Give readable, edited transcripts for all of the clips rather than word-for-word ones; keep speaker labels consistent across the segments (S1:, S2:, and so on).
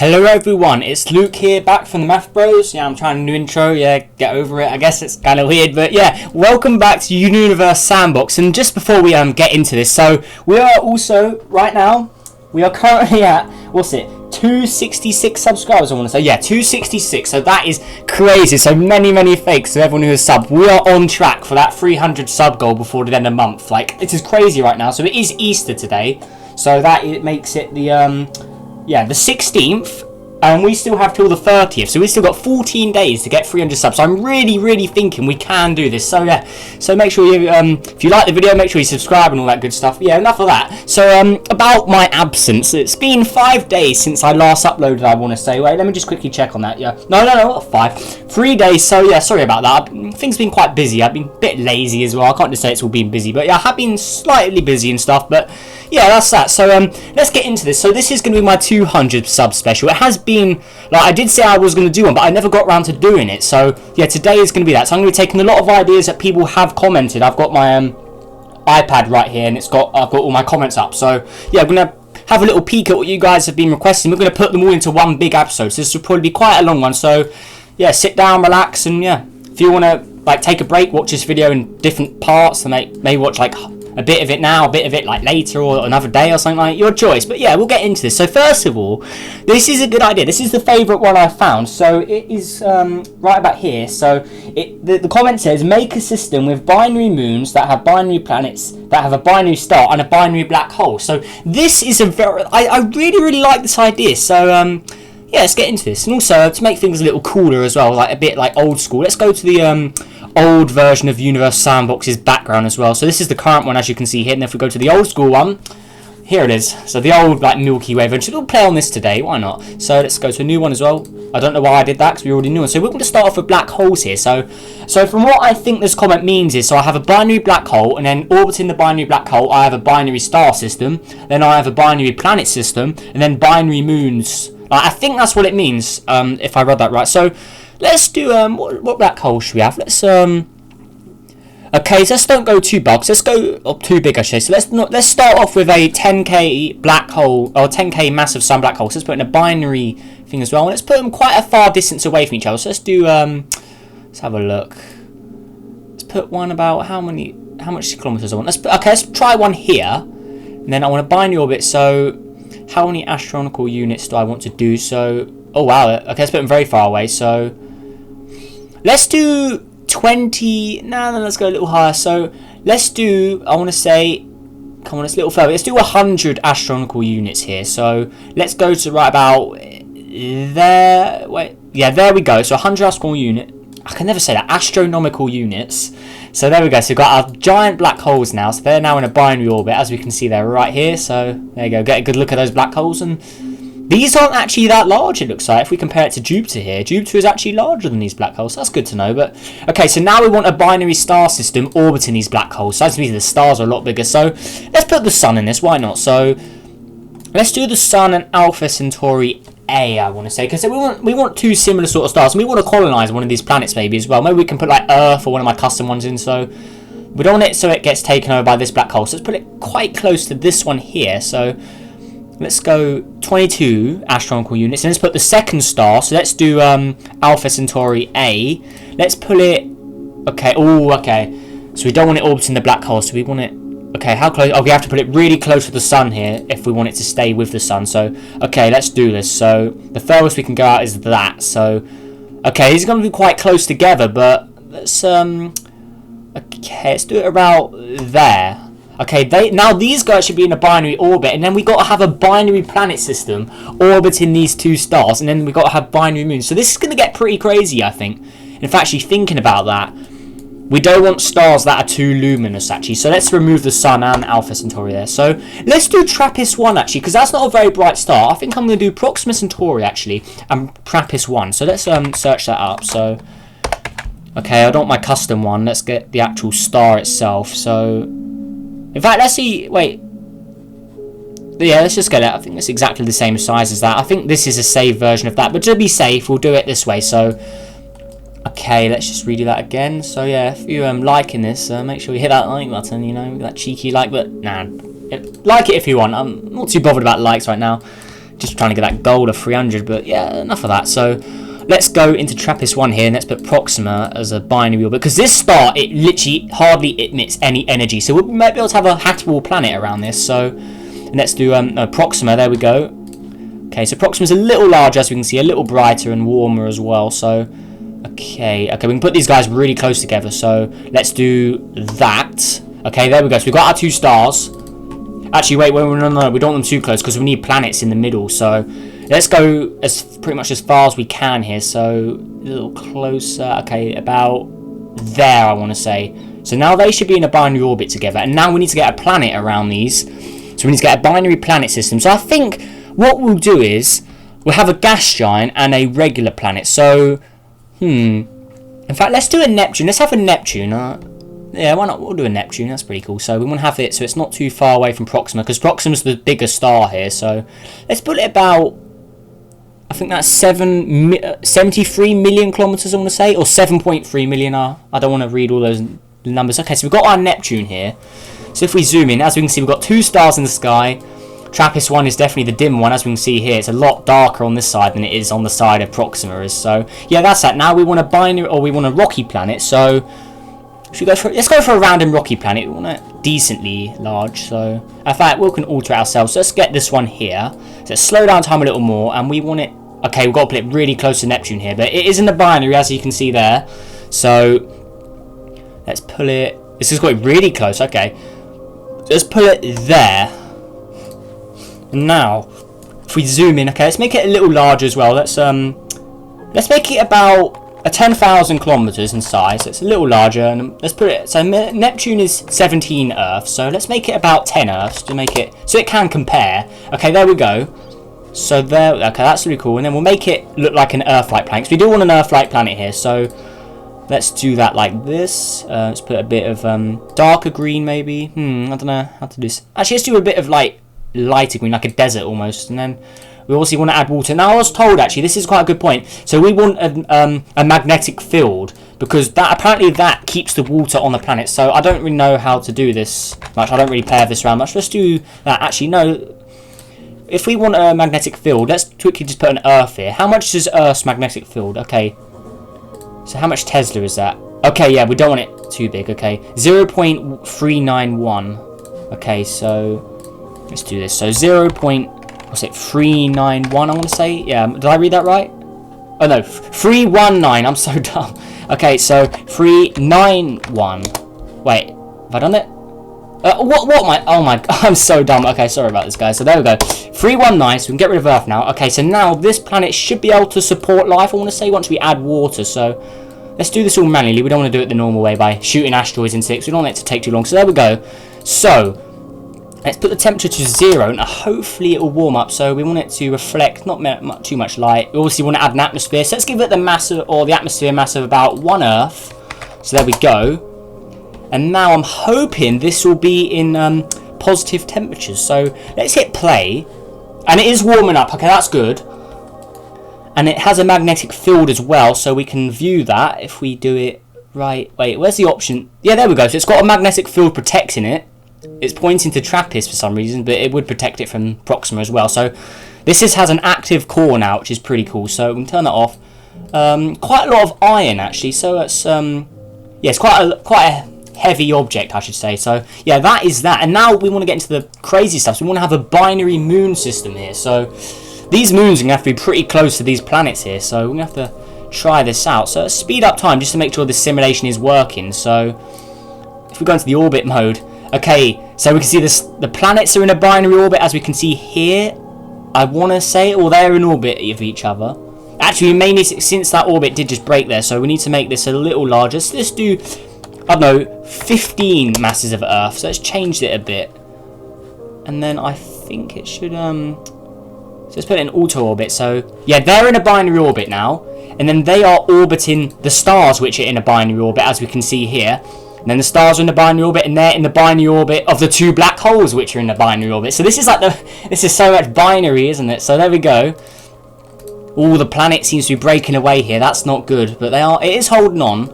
S1: Hello everyone, it's Luke here, back from the Math Bros. Yeah, I'm trying a new intro, get over it. I guess it's kind of weird, but yeah, welcome back to Universe Sandbox. And just before we get into this, so we are also, right now, we are currently at, 266 subscribers, I want to say. Yeah, 266, so that is crazy. So many fakes to everyone who has subbed. We are on track for that 300 sub goal before the end of the month. Like, this is crazy right now. So it is Easter today, so that it makes it the 16th, and we still have till the 30th, so we've still got 14 days to get 300 subs. So I'm really thinking we can do this. So yeah, so make sure you if you like the video, make sure you subscribe and all that good stuff. Yeah, enough of that. So about my absence, it's been 5 days since I last uploaded, I want to say. Wait, let me just quickly check on that. Yeah, no, not 5, 3 days. So yeah, sorry about that. Things been quite busy. I've been a bit lazy as well. I can't just say it's all been busy, but yeah, I have been slightly busy and stuff. But yeah, that's that. So let's get into this. So this is going to be my 200 sub special. It has been, like, I did say I was going to do one, but I never got around to doing it. So yeah, today is going to be that. So I'm going to be taking a lot of ideas that people have commented. I've got my iPad right here, and I've got all my comments up. So yeah, I'm going to have a little peek at what you guys have been requesting. We're going to put them all into one big episode. So this will probably be quite a long one. So yeah, sit down, relax, and yeah, if you want to like take a break, watch this video in different parts, and maybe watch like a bit of it now, a bit of it like later or another day or something, like your choice. But yeah, we'll get into this. So first of all, this is a good idea. This is the favourite one I found. So it is right about here. So the comment says, make a system with binary moons that have binary planets that have a binary star and a binary black hole. So this is a very, I really like this idea. So yeah, let's get into this. And also, to make things a little cooler as well, like a bit like old school, let's go to the old version of Universe Sandbox's background as well. So this is the current one, as you can see here. And if we go to the old school one, here it is. So the old like Milky Way version. We'll play on this today, why not? So let's go to a new one as well. I don't know why I did that, because we already knew one. So we're going to start off with black holes here. So from what I think this comment means is, so I have a binary black hole, and then orbiting the binary black hole, I have a binary star system. Then I have a binary planet system, and then binary moons. I think that's what it means, if I read that right. So let's do, what black hole should we have? Let's, okay, so let's don't go too big. Let's go, too big, I should say. So let's start off with a 10k black hole, or 10k massive sun black hole. So let's put in a binary thing as well. And let's put them quite a far distance away from each other. So let's do, let's have a look. Let's put one about, how much kilometers I want? Let's try one here. And then I want a binary orbit, so how many astronomical units do I want to do? So, oh wow, okay, let's put them very far away. So let's do 20, no, let's go a little higher. So let's do, I want to say, come on, it's a little further. Let's do 100 astronomical units here. So let's go to right about there. Wait, yeah, there we go. So 100 astronomical unit. I can never say that, astronomical units. So there we go. So we've got our giant black holes now. So they're now in a binary orbit, as we can see there right here. So there you go. Get a good look at those black holes. And these aren't actually that large, it looks like, if we compare it to Jupiter here. Jupiter is actually larger than these black holes. So that's good to know. But okay, so now we want a binary star system orbiting these black holes. So that means the stars are a lot bigger. So let's put the sun in this. Why not? So let's do the sun and Alpha Centauri A, I want to say, because we want two similar sort of stars, and we want to colonize one of these planets maybe as well. Maybe we can put like Earth or one of my custom ones in. So we don't want it so it gets taken over by this black hole. So let's put it quite close to this one here. So let's go 22 astronomical units, and let's put the second star. So let's do Alpha Centauri A. Let's pull it. Okay. Oh, okay. So we don't want it orbiting the black hole. So we want it. Okay, how close? Oh, we have to put it really close to the sun here if we want it to stay with the sun. So, okay, let's do this. So, the furthest we can go out is that. So, okay, these are going to be quite close together, but let's, okay, let's do it about there. Okay, now these guys should be in a binary orbit, and then we got to have a binary planet system orbiting these two stars, and then we got to have binary moons. So this is going to get pretty crazy, I think. And if actually thinking about that, we don't want stars that are too luminous, actually. So let's remove the sun and Alpha Centauri there. So let's do TRAPPIST-1, actually, because that's not a very bright star. I think I'm going to do Proxima Centauri, actually, and TRAPPIST-1. So let's search that up. So, okay, I don't want my custom one. Let's get the actual star itself. So, in fact, let's see. Wait. Yeah, let's just get it. I think it's exactly the same size as that. I think this is a saved version of that. But to be safe, we'll do it this way. So, okay, let's just redo that again. So yeah, if you're liking this, make sure you hit that like button, that cheeky like button. Nah, like it if you want. I'm not too bothered about likes right now. just trying to get that gold of 300, but yeah, enough of that. So let's go into TRAPPIST-1 here, and let's put Proxima as a binary orbit, because this star, it literally hardly emits any energy, so we might be able to have a habitable planet around this. So let's do Proxima. There we go. Okay, so Proxima's a little larger, as we can see, a little brighter and warmer as well. So okay, we can put these guys really close together. So let's do that. Okay, there we go. So we've got our 2 stars. Actually, wait, no, we don't want them too close because we need planets in the middle. So let's go as pretty much as far as we can here. So a little closer. Okay, about there, I want to say. So now they should be in a binary orbit together. And now we need to get a planet around these. So we need to get a binary planet system. So I think what we'll do is we'll have a gas giant and a regular planet. So, in fact, let's do a Neptune. Let's have a Neptune. Yeah, why not? We'll do a Neptune. That's pretty cool. So we want to have it so it's not too far away from Proxima, because Proxima's the bigger star here. So let's put it about, I think that's 73 million kilometers, I want to say, or 7.3 million. I don't want to read all those numbers. Okay, so we've got our Neptune here. So if we zoom in, as we can see, we've got 2 stars in the sky. TRAPPIST-1 is definitely the dim one, as we can see here. It's a lot darker on this side than it is on the side of Proxima is. So yeah, that's that. Now we want a binary, or we want a rocky planet. So should we go for? Let's go for a random rocky planet. We want it decently large. So in fact, we can alter it ourselves. So let's get this one here. So let's slow down time a little more, and we want it. Okay, we've got to put it really close to Neptune here, but it is in the binary, as you can see there. So let's pull it. This has got it really close. Okay, let's pull it there. And now, if we zoom in, okay, let's make it a little larger as well. Let's make it about 10,000 kilometers in size. So it's a little larger, and let's put it. So Neptune is 17 Earths. So let's make it about 10 Earths to make it so it can compare. Okay, there we go. So there. Okay, that's really cool. And then we'll make it look like an Earth-like planet. So we do want an Earth-like planet here. So let's do that like this. Let's put a bit of darker green, maybe. I don't know how to do this. Actually, let's do a bit of like lighter green, like a desert almost, and then we also want to add water. Now I was told, actually, this is quite a good point, so we want a magnetic field, because that apparently that keeps the water on the planet. So I don't really know how to do this much. I don't really play this around much. Let's do that. Actually, no, if we want a magnetic field, let's quickly just put an Earth here. How much is Earth's magnetic field? Okay, so how much Tesla is that? Okay, yeah, we don't want it too big. Okay, 0.391. okay, so let's do this. So 0.391, I want to say. Yeah, did I read that right? Oh no, 319. I'm so dumb. Okay, so 391. Wait, have I done it? What am I? Oh my, I'm so dumb. Okay, sorry about this, guys. So there we go. 319. So we can get rid of Earth now. Okay, so now this planet should be able to support life, I want to say, once we add water. So let's do this all manually. We don't want to do it the normal way by shooting asteroids into it. We don't want it to take too long. So there we go. So let's put the temperature to 0, and hopefully it will warm up. So we want it to reflect not too much light. We obviously want to add an atmosphere. So let's give it the mass of, or the atmosphere mass of about 1 Earth. So there we go. And now I'm hoping this will be in positive temperatures. So let's hit play, and it is warming up. Okay, that's good. And it has a magnetic field as well, so we can view that if we do it right. Wait, where's the option? Yeah, there we go. So it's got a magnetic field protecting it. It's pointing to TRAPPIST for some reason, but it would protect it from Proxima as well. So this has an active core now, which is pretty cool. So we can turn that off. Quite a lot of iron, actually. So it's yeah, it's quite a heavy object, I should say. So yeah, that is that. And now we want to get into the crazy stuff. So we want to have a binary moon system here. So these moons are going to have to be pretty close to these planets here. So we're going to have to try this out. So let's speed up time just to make sure the simulation is working. So if we go into the orbit mode. Okay, so we can see this. The planets are in a binary orbit, as we can see here. I want to say, or they're in orbit of each other. Actually, we may need, since that orbit did just break there, so we need to make this a little larger. So let's do, I don't know, 15 masses of Earth. So let's change it a bit, and then I think it should so let's put it in auto orbit. So yeah, they're in a binary orbit now, and then they are orbiting the stars, which are in a binary orbit, as we can see here. And then the stars are in the binary orbit, and they're in the binary orbit of the 2 black holes, which are in the binary orbit. So this is like this is so much binary, isn't it? So there we go. All the planet seems to be breaking away here. That's not good, but it is holding on.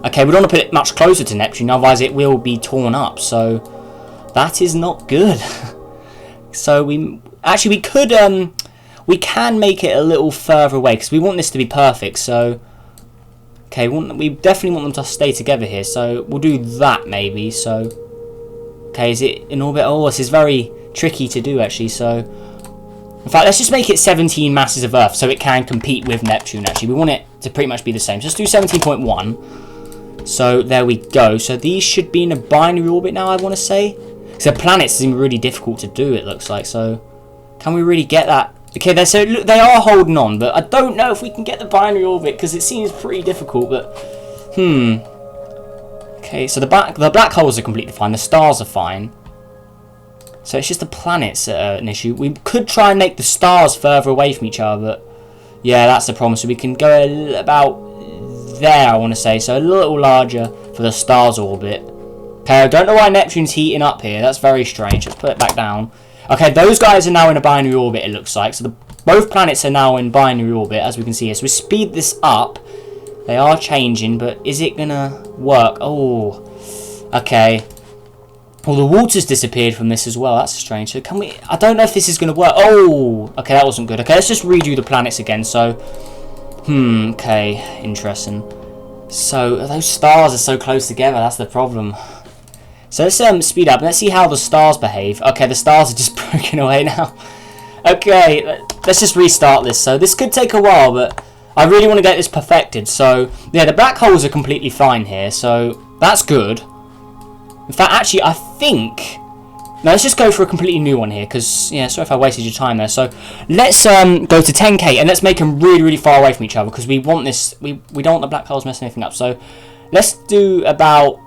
S1: Okay, we don't want to put it much closer to Neptune, otherwise it will be torn up. So that is not good. So we could we can make it a little further away because we want this to be perfect. So, okay, we definitely want them to stay together here. So we'll do that maybe. So, okay, is it in orbit? Oh, this is very tricky to do actually. So, in fact, let's just make it 17 masses of Earth so it can compete with Neptune. Actually, we want it to pretty much be the same. So let's do 17.1. So there we go. So these should be in a binary orbit now, I want to say. So planets seem really difficult to do, it looks like. So can we really get that? Okay, so look, they are holding on, but I don't know if we can get the binary orbit because it seems pretty difficult. But okay, so the black holes are completely fine. The stars are fine. So it's just the planets that are an issue. We could try and make the stars further away from each other, but yeah, that's the problem. So we can go about there, I want to say. So a little larger for the stars orbit. Okay, I don't know why Neptune's heating up here. That's very strange. Let's put it back down. Okay, those guys are now in a binary orbit, it looks like. So both planets are now in binary orbit, as we can see here. So we speed this up. They are changing, but is it going to work? Oh, okay. Well, the water's disappeared from this as well. That's strange. So can we... I don't know if this is going to work. Oh, okay, that wasn't good. Okay, let's just redo the planets again. So, okay, interesting. So, those stars are so close together. That's the problem. So, let's speed up. Let's see how the stars behave. Okay, the stars are just broken away now. Okay, let's just restart this. So, this could take a while, but I really want to get this perfected. So, yeah, the black holes are completely fine here. So, that's good. In fact, actually, I think... Now, let's just go for a completely new one here, because, yeah, sorry if I wasted your time there. So, let's go to 10k, and let's make them really, really far away from each other, because we want this... We don't want the black holes messing anything up. So, let's do about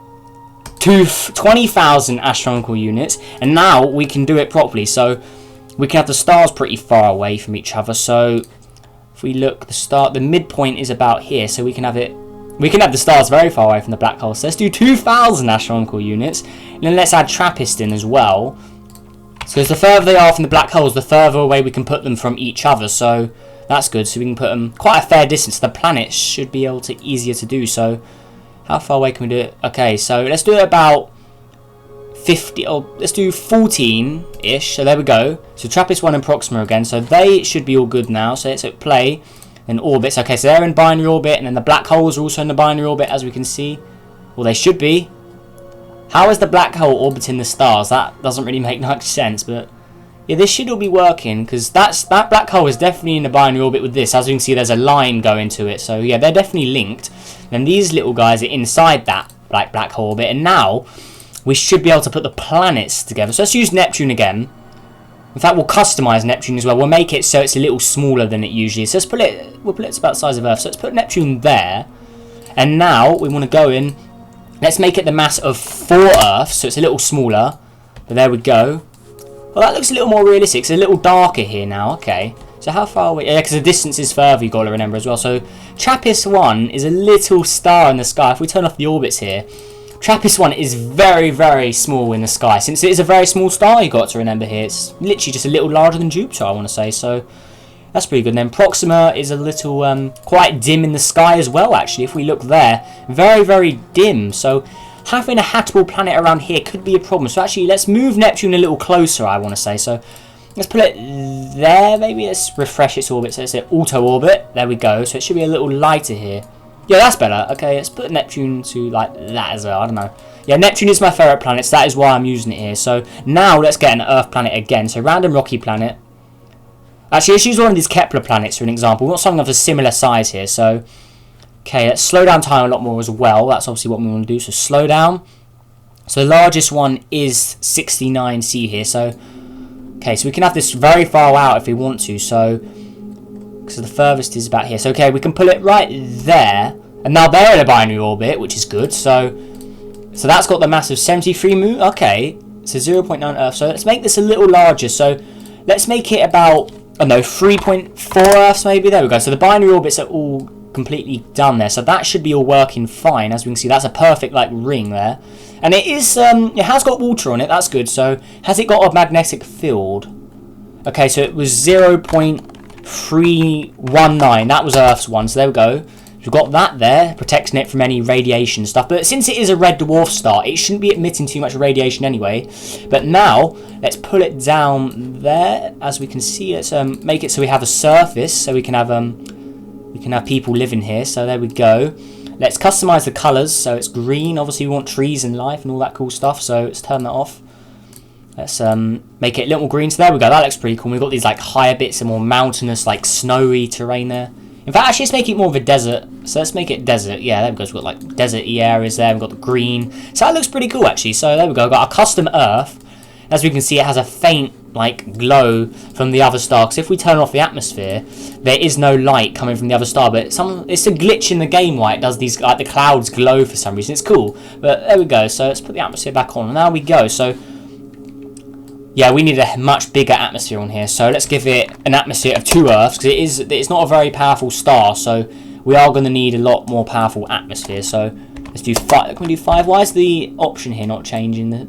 S1: 20,000 astronomical units, and now we can do it properly. So, we can have the stars pretty far away from each other. So, if we look, the midpoint is about here, so we can have it... We can have the stars very far away from the black hole. So let's do 2,000 astronomical units. And then let's add TRAPPIST in as well. So the further they are from the black holes, the further away we can put them from each other. So that's good. So we can put them quite a fair distance. The planets should be able to easier to do. So how far away can we do it? Okay, so let's do it about 50. Or let's do 14-ish. So there we go. So TRAPPIST-1 and Proxima again. So they should be all good now. So let's hit play. And orbits. Okay, so they're in binary orbit, and then the black holes are also in the binary orbit, as we can see. Well, they should be. How is the black hole orbiting the stars? That doesn't really make much sense, but yeah, this should all be working, because that black hole is definitely in a binary orbit with this. As you can see, there's a line going to it, so yeah, they're definitely linked. And these little guys are inside that black hole orbit, and now we should be able to put the planets together. So let's use Neptune again. In fact, we'll customize Neptune as well. We'll make it so it's a little smaller than it usually is. So we'll put it about the size of Earth. So let's put Neptune there. And now we want to go in. Let's make it the mass of 4 Earths, so it's a little smaller. But there we go. Well, that looks a little more realistic. It's a little darker here now. Okay. So how far are we? Yeah, because the distance is further, you've got to remember as well. So TRAPPIST-1 is a little star in the sky. If we turn off the orbits here, TRAPPIST-1 is very, very small in the sky. Since it is a very small star, you've got to remember here, it's literally just a little larger than Jupiter, I want to say. So that's pretty good. And then Proxima is a little quite dim in the sky as well, actually. If we look there, very, very dim. So having a habitable planet around here could be a problem. So actually, let's move Neptune a little closer, I want to say. So let's put it there, maybe. Let's refresh its orbit. So let's say auto orbit. There we go. So it should be a little lighter here. Yeah, that's better. Okay, let's put Neptune to like that as well. I don't know. Yeah, Neptune is my favourite planet, so that is why I'm using it here. So now let's get an Earth planet again. So random rocky planet. Actually, let's use one of these Kepler planets for an example. We want something of a similar size here. So, okay, let's slow down time a lot more as well. That's obviously what we want to do. So slow down. So the largest one is 69C here. So, okay, so we can have this very far out if we want to. So the furthest is about here. So okay, we can pull it right there, and now they're in a binary orbit, which is good. So that's got the mass of 73 moon. Okay, so 0.9 Earth. So let's make this a little larger. So let's make it about, I don't know, 3.4 Earths maybe. There we go. So the binary orbits are all completely done there. So that should be all working fine. As we can see, that's a perfect like ring there, and it is. It has got water on it. That's good. So has it got a magnetic field? Okay, so it was 0.319. That was Earth's one. So there we go. We've got that there, protecting it from any radiation stuff. But since it is a red dwarf star, it shouldn't be emitting too much radiation anyway. But now, let's pull it down there. As we can see, let's make it so we have a surface, so we can have people living here. So there we go. Let's customize the colors, so it's green. Obviously, we want trees and life and all that cool stuff. So let's turn that off. Let's make it a little more green. So there we go. That looks pretty cool. We've got these like higher bits and more mountainous, like snowy terrain there. In fact, actually, let's make it more of a desert. So let's make it desert. Yeah, there we go. We've got like desert-y areas there. We've got the green. So that looks pretty cool, actually. So there we go. We've got a custom Earth. As we can see, it has a faint like glow from the other star. Because if we turn off the atmosphere, there is no light coming from the other star. But it's a glitch in the game why it does these, like the clouds glow for some reason. It's cool. But there we go. So let's put the atmosphere back on. And now we go. So yeah, we need a much bigger atmosphere on here. So let's give it an atmosphere of 2 Earths, because it's not a very powerful star. So we are going to need a lot more powerful atmosphere. So let's do 5. Can we do 5? Why is the option here not changing the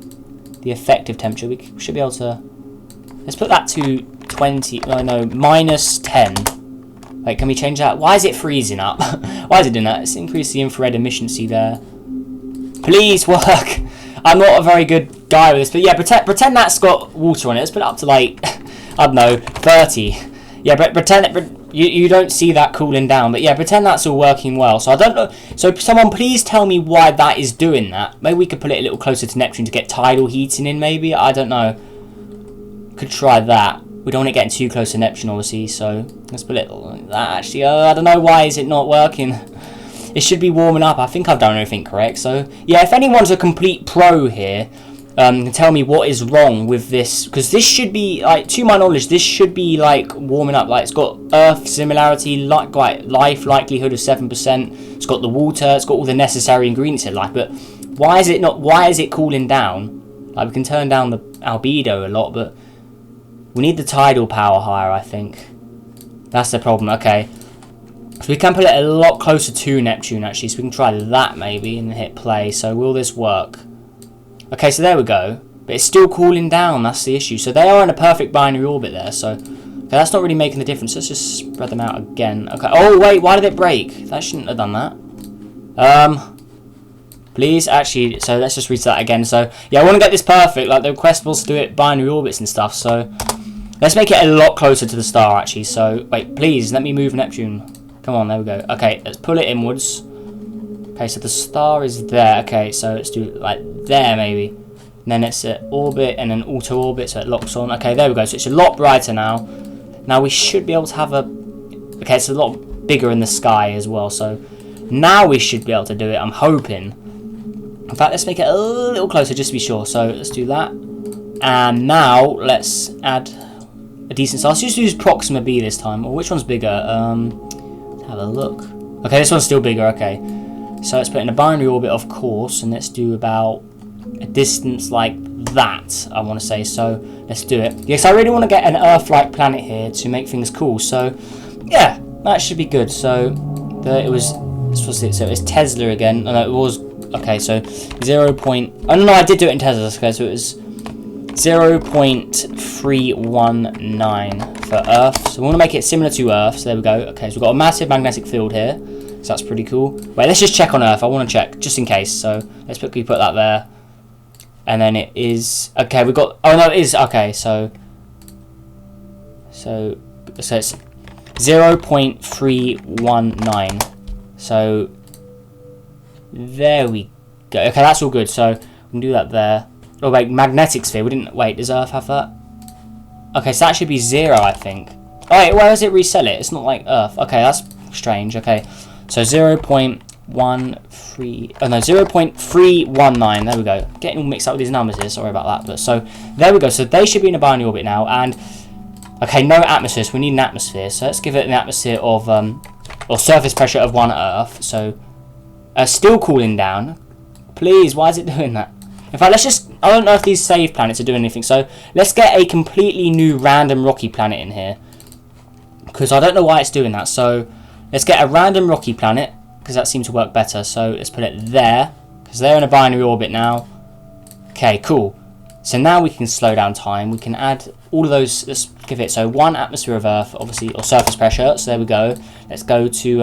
S1: effective temperature? We should be able to. Let's put that to 20. No, minus 10. Wait, can we change that? Why is it freezing up? Why is it doing that? Let's increase the infrared emissioncy there. Please work. I'm not a very good guy with this, but yeah, pretend that's got water on it. Let's put it up to like, I don't know, 30. Yeah, but pretend you don't see that cooling down, but yeah, pretend that's all working well. So I don't know. So someone please tell me why that is doing that. Maybe we could put it a little closer to Neptune to get tidal heating in. Maybe, I don't know. Could try that. We don't want it getting too close to Neptune, obviously. So let's put it like that. Actually, I don't know why is it not working. It should be warming up. I think I've done everything correct. So, yeah, if anyone's a complete pro here, can tell me what is wrong with this. Because this should be, like, to my knowledge, this should be, like, warming up. Like, it's got Earth similarity, like life likelihood of 7%. It's got the water. It's got all the necessary ingredients in life. But why is it cooling down? Like, we can turn down the albedo a lot, but we need the tidal power higher, I think. That's the problem. Okay. So we can put it a lot closer to Neptune, actually, so we can try that maybe and hit play. So will this work? Okay, so there we go. But it's still cooling down, that's the issue. So they are in a perfect binary orbit there, so okay, that's not really making the difference. Let's just spread them out again. Okay, oh wait, why did it break? That shouldn't have done that. Please, actually, so let's just reset that again. So yeah, I want to get this perfect. Like the request was to do it binary orbits and stuff, so let's make it a lot closer to the star, actually. So wait, please, let me move Neptune. Come on, there we go. Okay, let's pull it inwards. Okay, so the star is there. Okay, so let's do it like there, maybe. And then it's at orbit and then auto orbit, so it locks on. Okay, there we go. So it's a lot brighter now. Now we should be able to have a. Okay, it's a lot bigger in the sky as well. So now we should be able to do it. I'm hoping. In fact, let's make it a little closer just to be sure. So let's do that. And now let's add a decent size. Let's just use Proxima B this time. Or which one's bigger? Have a look. Okay, this one's still bigger. Okay, so let's put it in a binary orbit, of course, and let's do about a distance like that, I want to say. So let's do it. Yes, I really want to get an Earth-like planet here to make things cool. So yeah, that should be good. So it was. This was it. So it's Tesla again. Oh, no, it was. Okay, so 0. Oh no, I did do it in Tesla. Okay, so it was 0.319 for Earth. So we want to make it similar to Earth. So there we go. Okay, so we've got a massive magnetic field here. So that's pretty cool. Wait, let's just check on Earth. I want to check just in case. So let's quickly put that there. And then it is okay. We've got. Oh no, it is okay. So it's 0.319. So there we go. Okay, that's all good. So we can do that there. Oh wait, magnetic sphere. We didn't. Wait, does Earth have that? Okay, so that should be 0, I think. Oh wait, where does it reset it? It's not like Earth. Okay, that's strange. Okay, so 0.13. Oh no, 0.319. There we go. Getting all mixed up with these numbers here. Sorry about that. But so there we go. So they should be in a binary orbit now. And okay, no atmosphere. So we need an atmosphere. So let's give it an atmosphere of or surface pressure of 1 Earth. So still cooling down. Please, why is it doing that? In fact, let's just. I don't know if these save planets are doing anything. So let's get a completely new random rocky planet in here, because I don't know why it's doing that. So let's get a random rocky planet, because that seems to work better. So let's put it there, because they're in a binary orbit now. Okay, cool. So now we can slow down time. We can add all of those. Let's give it 1 atmosphere of Earth, obviously, or surface pressure. So there we go. Let's go to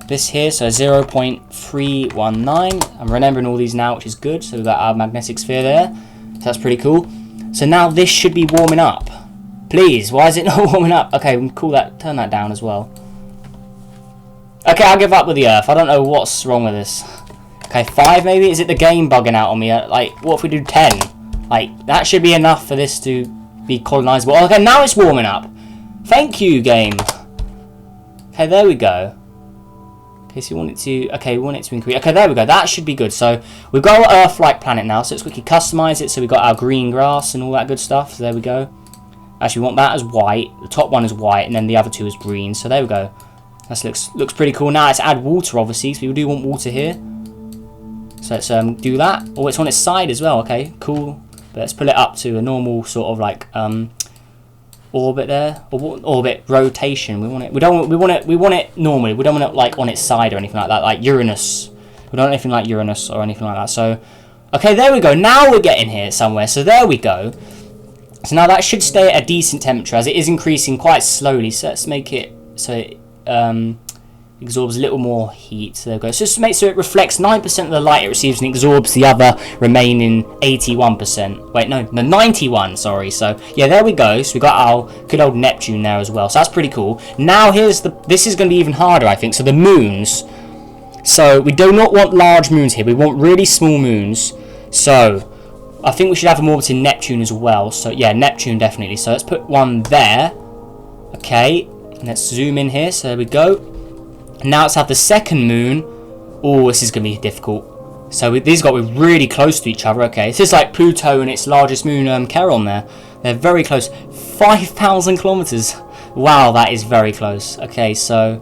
S1: this here, so 0.319. I'm remembering all these now, which is good. So we've got our magnetic sphere there. So that's pretty cool. So now this should be warming up. Please, why is it not warming up? Okay, we can cool that, turn that down as well. Okay, I'll give up with the Earth. I don't know what's wrong with this. Okay, 5 maybe? Is it the game bugging out on me? Like, what if we do 10? Like, that should be enough for this to be colonizable. Okay, now it's warming up. Thank you, game. Okay, there we go. Okay, so we want it to... Okay, we want it to increase... Okay, there we go. That should be good. So, we've got our Earth-like planet now. So, let's quickly customize it. So, we've got our green grass and all that good stuff. So, there we go. Actually, we want that as white. The top one is white, and then the other two is green. So, there we go. That looks pretty cool. Now, let's add water, obviously. So, we do want water here. So, let's do that. Oh, it's on its side as well. Okay, cool. But let's pull it up to a normal sort of like... orbit there, or orbit rotation. We want it. We want it normally. We don't want it like on its side or anything like that, like Uranus. We don't want anything like Uranus or anything like that. So, okay, there we go. Now we're getting here somewhere. So there we go. So now that should stay at a decent temperature, as it is increasing quite slowly. So let's make it so it absorbs a little more heat. So there we go. So just make sure it reflects 9% of the light it receives and absorbs the other remaining 81%. Wait, no, 91, sorry. So, yeah, there we go. So we got our good old Neptune there as well. So that's pretty cool. Now, this is going to be even harder, I think. So the moons. So we do not want large moons here. We want really small moons. So I think we should have them orbiting Neptune as well. So, yeah, Neptune definitely. So let's put one there. Okay, and let's zoom in here. So there we go. Now let's have the second moon. Oh, this is going to be difficult. So these got to be really close to each other. Okay, this is like Pluto and its largest moon, Charon there. They're very close. 5,000 kilometers. Wow, that is very close. Okay, so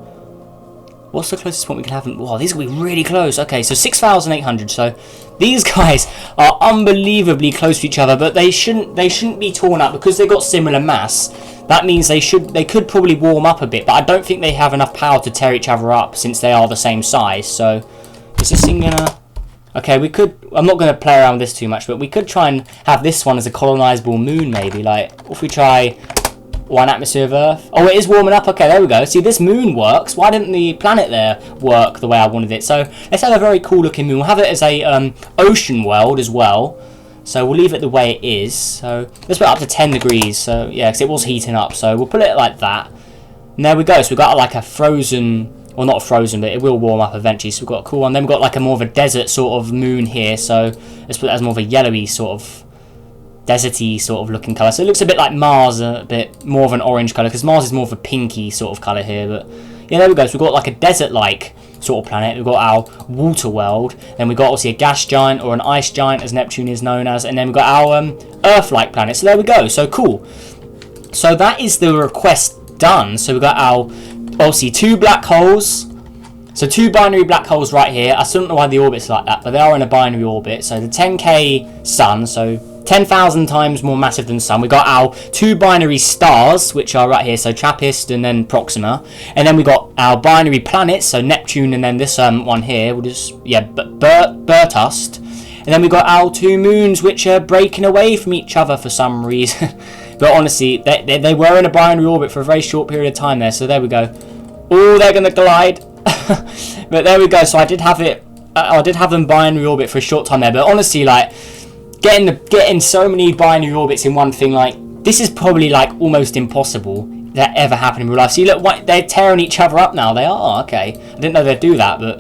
S1: what's the closest point we can have? Wow, these are going to be really close. Okay, so 6,800. So these guys are unbelievably close to each other, but they shouldn't be torn up because they've got similar mass. That means they could probably warm up a bit, but I don't think they have enough power to tear each other up since they are the same size. So is this thing gonna... Okay, we could... I'm not going to play around with this too much, but we could try and have this one as a colonizable moon, maybe. Like, if we try 1 atmosphere of Earth... Oh, it is warming up. Okay, there we go. See, this moon works. Why didn't the planet there work the way I wanted it? So let's have a very cool-looking moon. We'll have it as a ocean world as well. So we'll leave it the way it is. So let's put it up to 10 degrees. So yeah, because it was heating up. So we'll put it like that. And there we go. So we've got like a frozen, well not frozen, but it will warm up eventually. So we've got a cool one. Then we've got like a more of a desert sort of moon here. So let's put it as more of a yellowy sort of deserty sort of looking colour. So it looks a bit like Mars, a bit more of an orange colour. Because Mars is more of a pinky sort of colour here. But yeah, there we go. So we've got like a desert-like sort of planet. We've got our water world, then we've got obviously a gas giant or an ice giant as Neptune is known as, and then we've got our Earth-like planet. So there we go. So cool. So that is the request done. So we've got our obviously 2 black holes. So 2 binary black holes right here. I still don't know why the orbit's like that, but they are in a binary orbit. So the 10K sun, so 10,000 times more massive than the sun. We've got our 2 binary stars, which are right here, so TRAPPIST and then Proxima. And then we've got our binary planets, so Neptune and then this one here, we'll just, yeah, Bertust. And then we've got our 2 moons, which are breaking away from each other for some reason. But honestly, they were in a binary orbit for a very short period of time there, so there we go. Oh, they're going to collide. But there we go, so I did have them binary orbit for a short time there, but honestly, like, getting so many binary orbits in one thing, like, this is probably like almost impossible that ever happened in real life. See, look, they're tearing each other up now. They are, okay. I didn't know they'd do that, but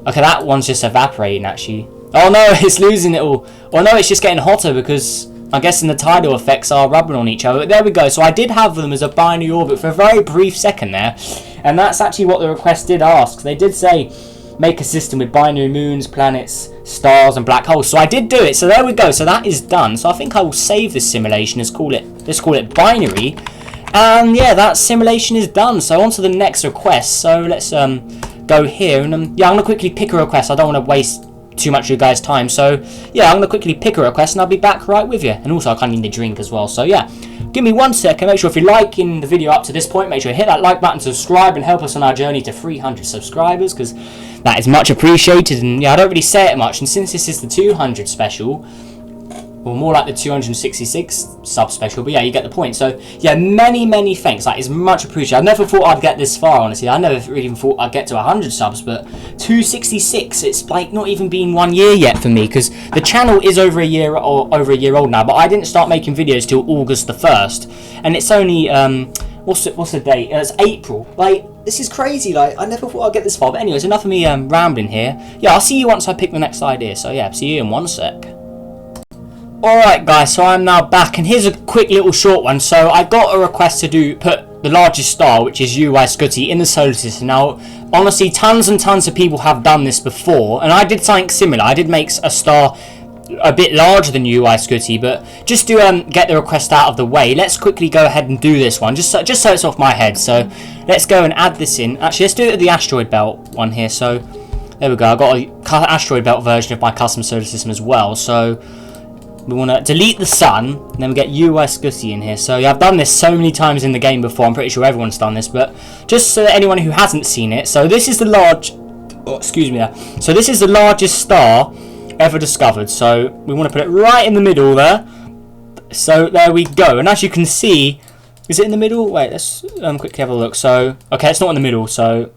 S1: okay, that one's just evaporating actually. Oh no, it's losing it all. Well, no, it's just getting hotter because I'm guessing the tidal effects are rubbing on each other. But there we go. So I did have them as a binary orbit for a very brief second there, and that's actually what the request did ask. They did say make a system with binary moons, planets, stars and black holes. So I did do it. So there we go. So that is done. So I think I will save this simulation. Let's call it binary. And yeah, that simulation is done. So on to the next request. So let's go here and yeah, I'm gonna quickly pick a request. I don't want to waste too much of your guys' time. So yeah, I'm gonna quickly pick a request and I'll be back right with you. And also I kind of need a drink as well. So yeah, give me 1 second. Make sure if you're liking the video up to this point, make sure you hit that like button, subscribe, and help us on our journey to 300 subscribers, because that is much appreciated. And yeah, I don't really say it much, and since this is the 200 special, Or more like the 266 subspecial, but yeah, you get the point. So yeah, many thanks. Like, it's much appreciated. I never thought I'd get this far, honestly. I never even thought I'd get to 100 subs, but 266, it's like not even been 1 year yet for me, because the channel is over a year old now, but I didn't start making videos till August the 1st, and it's only what's the date? It's April. Like, this is crazy. Like, I never thought I'd get this far. But anyways, enough of me rambling here. Yeah, I'll see you once I pick the next idea. So yeah, see you in 1 sec. Alright guys, so I'm now back, and here's a quick little short one. So I got a request to put the largest star, which is UI Scuti, in the solar system. Now, honestly, tons and tons of people have done this before, and I did something similar. I did make a star a bit larger than UI Scuti, but just to get the request out of the way, let's quickly go ahead and do this one, just so it's off my head. So let's go and add this in. Actually, let's do it with the asteroid belt one here. So there we go. I got a asteroid belt version of my custom solar system as well. So we want to delete the sun, and then we get UI Scuti in here. So yeah, I've done this so many times in the game before. I'm pretty sure everyone's done this, but just so that anyone who hasn't seen it. So this is the So this is the largest star ever discovered. So we want to put it right in the middle there. So there we go. And as you can see, is it in the middle? Wait, let's quickly have a look. So okay, it's not in the middle. So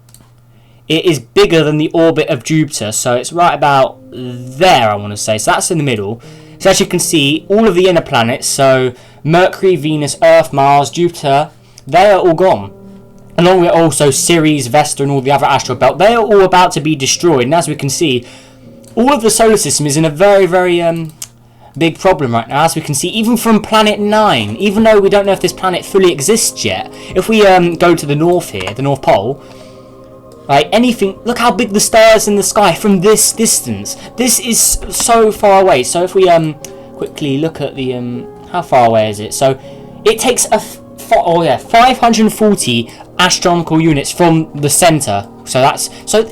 S1: it is bigger than the orbit of Jupiter. So it's right about there, I want to say. So that's in the middle. So as you can see, all of the inner planets, so Mercury, Venus, Earth, Mars, Jupiter, they are all gone. Along with also Ceres, Vesta, and all the other asteroid belt, they are all about to be destroyed. And as we can see, all of the solar system is in a very big problem right now. As we can see, even from planet 9, even though we don't know if this planet fully exists yet, if we go to the north here, the North Pole, like anything, look how big the stars in the sky from this distance. This is so far away. So if we quickly look at the how far away is it? So it takes 540 astronomical units from the center. So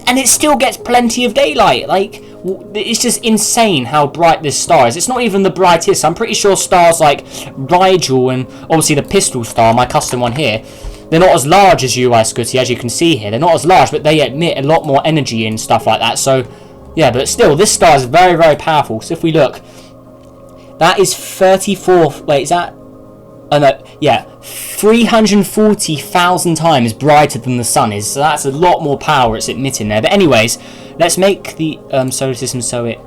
S1: and it still gets plenty of daylight. Like, it's just insane how bright this star is. It's not even the brightest. I'm pretty sure stars like Rigel and obviously the Pistol star, my custom one here, they're not as large as UI Scuti, as you can see here. They're not as large, but they emit a lot more energy and stuff like that. So, yeah, but still, this star is very powerful. So if we look, that is 34... Wait, is that... Oh, no, yeah, 340,000 times brighter than the sun is. So that's a lot more power it's emitting there. But anyways, let's make the solar system so it...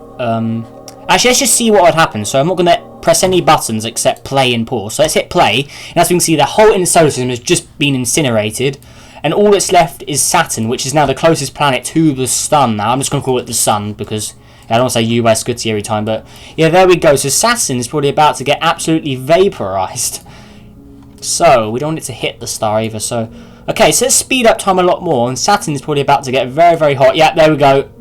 S1: Actually, let's just see what would happen. So I'm not going to press any buttons except play and pause. So let's hit play, and as we can see, the whole inner solar system has just been incinerated, and all that's left is Saturn, which is now the closest planet to the sun. Now I'm just going to call it the sun because I don't want to say UI Scuti every time, but yeah, there we go. So Saturn is probably about to get absolutely vaporized. So we don't want it to hit the star either. So okay, so let's speed up time a lot more, and Saturn is probably about to get very hot. Yeah, there we go.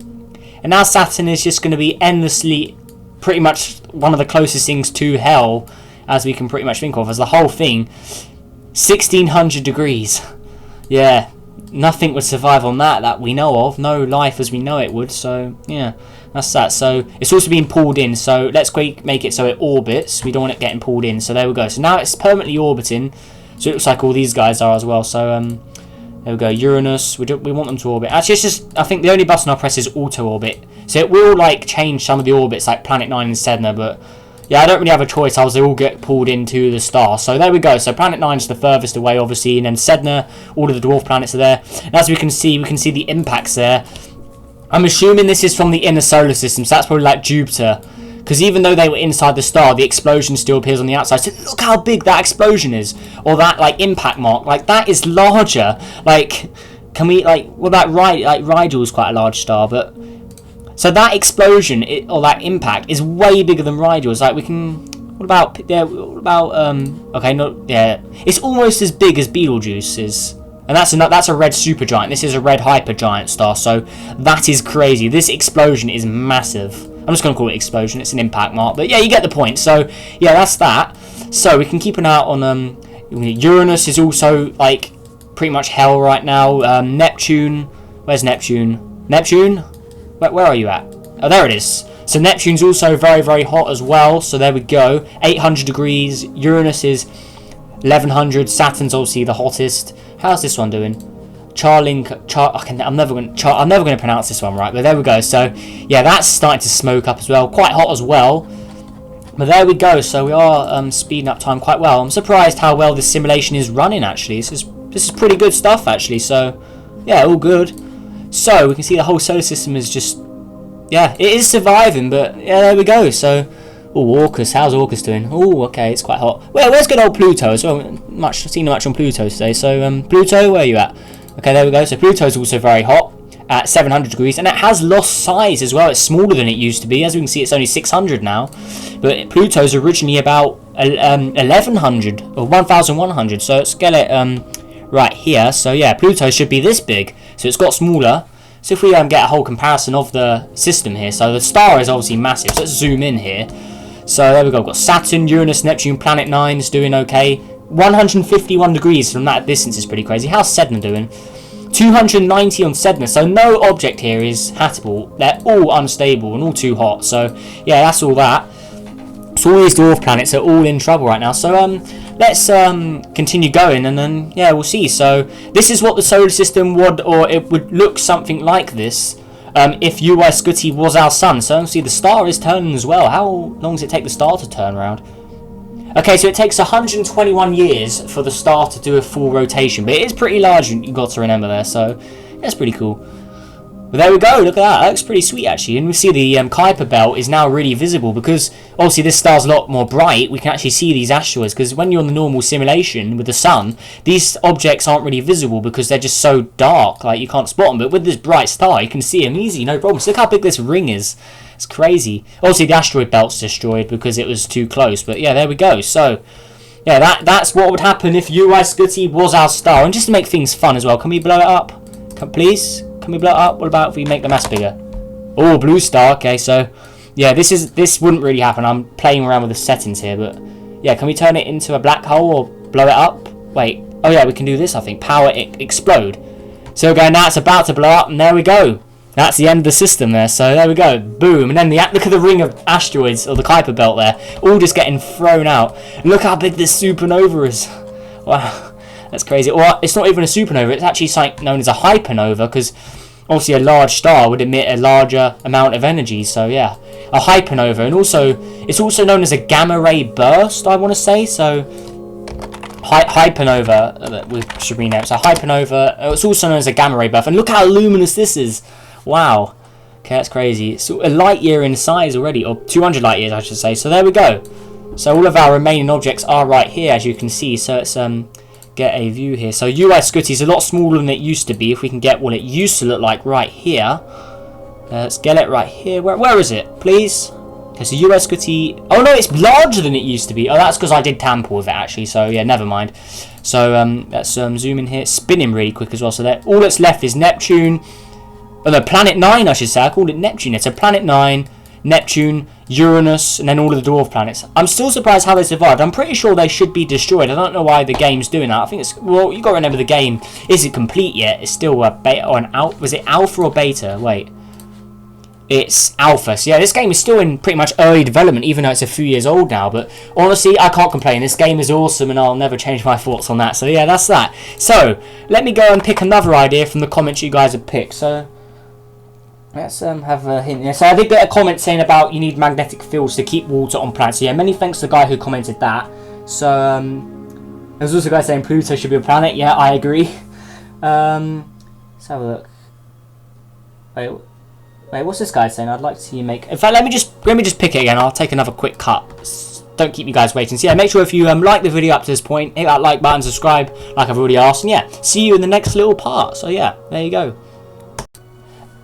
S1: And now Saturn is just going to be endlessly, pretty much one of the closest things to hell as we can pretty much think of, as the whole thing 1600 degrees. Yeah, nothing would survive on that we know of. No life as we know it would. So yeah, that's that. So it's also being pulled in, so let's make it so it orbits. We don't want it getting pulled in. So there we go. So now it's permanently orbiting, so it looks like all these guys are as well. So there we go. Uranus, we want them to orbit. Actually, it's just, I think the only button I'll press is auto orbit, so it will like change some of the orbits, like Planet 9 and Sedna. But yeah, I don't really have a choice, as they all get pulled into the star. So there we go. So Planet 9 is the furthest away, obviously, and then Sedna, all of the dwarf planets are there. And as we can see the impacts there. I'm assuming this is from the inner solar system, so that's probably like Jupiter, because even though they were inside the star, the explosion still appears on the outside. So look how big that explosion is, or that like impact mark. Like, that is larger. Like, can we like, well, that Rigel is quite a large star, but so that explosion or that impact is way bigger than Rigel's. Like, we can. What about okay, no, yeah, it's almost as big as Betelgeuse is. And that's a red supergiant. This is a red hypergiant star, so that is crazy. This explosion is massive. I'm just going to call it explosion. It's an impact mark, but yeah, you get the point. So yeah, that's that. So we can keep an eye on Uranus is also like pretty much hell right now. Neptune, where's Neptune? Neptune, where are you at? Oh, there it is. So Neptune's also very hot as well. So there we go. 800 degrees. Uranus is 1100. Saturn's obviously the hottest. How's this one doing? I'm never going to pronounce this one right, but there we go. So yeah, that's starting to smoke up as well. Quite hot as well. But there we go. So we are speeding up time quite well. I'm surprised how well this simulation is running. Actually, this is pretty good stuff. Actually, so yeah, all good. So we can see the whole solar system is just, yeah, it is surviving. But yeah, there we go. So. Oh, Orcus, how's Orcus doing? Oh, okay, it's quite hot. Well, where's good old Pluto as well? Seen much on Pluto today. So, Pluto, where are you at? Okay, there we go. So, Pluto's also very hot at 700 degrees, and it has lost size as well. It's smaller than it used to be. As we can see, it's only 600 now. But Pluto's originally about 1100 or 1100. So, let's get it right here. So, yeah, Pluto should be this big. So, it's got smaller. So, if we get a whole comparison of the system here. So, the star is obviously massive. So, let's zoom in here. So there we go, we've got Saturn, Uranus, Neptune, Planet 9 is doing okay. 151 degrees from that distance is pretty crazy. How's Sedna doing? 290 on Sedna, so no object here is habitable. They're all unstable and all too hot. So yeah, that's all that. So all these dwarf planets are all in trouble right now. So let's continue going and then yeah, we'll see. So this is what the solar system would, or it would look something like this. If Scuti was our sun. So obviously the star is turning as well. How long does it take the star to turn around? Okay, so it takes 121 years for the star to do a full rotation. But it is pretty large, you've got to remember there. So that's pretty cool. But there we go, look at that. That looks pretty sweet actually. And we see the Kuiper belt is now really visible because obviously this star's a lot more bright. We can actually see these asteroids because when you're on the normal simulation with the sun, these objects aren't really visible because they're just so dark, like you can't spot them. But with this bright star, you can see them easy, no problem. So look how big this ring is. It's crazy. Obviously the asteroid belt's destroyed because it was too close. But yeah, there we go. So yeah, that's what would happen if Scuti was our star. And just to make things fun as well, can we blow it up? Please? Can we blow it up? What about if we make the mass bigger? Oh, blue star. Okay, so yeah, this wouldn't really happen. I'm playing around with the settings here, but yeah, can we turn it into a black hole or blow it up? Wait. Oh yeah, we can do this. I think power explode. So we're going now. It's about to blow up, and there we go. That's the end of the system there. So there we go. Boom. And then look at the ring of asteroids or the Kuiper belt there, all just getting thrown out. Look how big this supernova is. Wow. That's crazy. Or it's not even a supernova. It's actually something known as a hypernova because obviously a large star would emit a larger amount of energy. So yeah, a hypernova. And also, it's also known as a gamma ray burst, I want to say. So hypernova, we should rename it. So hypernova, it's also known as a gamma ray burst. And look how luminous this is. Wow. Okay, that's crazy. It's a light year in size already, or 200 light years, I should say. So there we go. So all of our remaining objects are right here, as you can see. So it's get a view here. So Scuti is a lot smaller than it used to be. If we can get what it used to look like right here. Let's get it right here. Where is it? Please. Okay, so Scuti. Oh no, it's larger than it used to be. Oh, that's because I did tamper with it actually. So yeah, never mind. So let's zoom in here. It's spinning really quick as well. So all that's left is Neptune. Oh no, Planet 9 I should say. I called it Neptune. It's a Planet 9, Neptune, Uranus, and then all of the dwarf planets. I'm still surprised how they survived. I'm pretty sure they should be destroyed. I don't know why the game's doing that. I think it's, well, you got to remember the game isn't complete yet. It's still a beta or an alpha. Was it alpha or beta? Wait. It's alpha. So yeah, this game is still in pretty much early development, even though it's a few years old now. But honestly, I can't complain. This game is awesome, and I'll never change my thoughts on that. So yeah, that's that. So let me go and pick another idea from the comments you guys have picked. So let's have a hint here. So I did get a comment saying about you need magnetic fields to keep water on planets. So yeah, many thanks to the guy who commented that. So there's also a guy saying Pluto should be a planet. Yeah, I agree. Let's have a look. Wait, what's this guy saying? I'd like to see you make. In fact, let me just pick it again. I'll take another quick cut. Don't keep you guys waiting. So yeah, make sure if you like the video up to this point, hit that like button, subscribe, like I've already asked, and yeah, see you in the next little part. So yeah, there you go.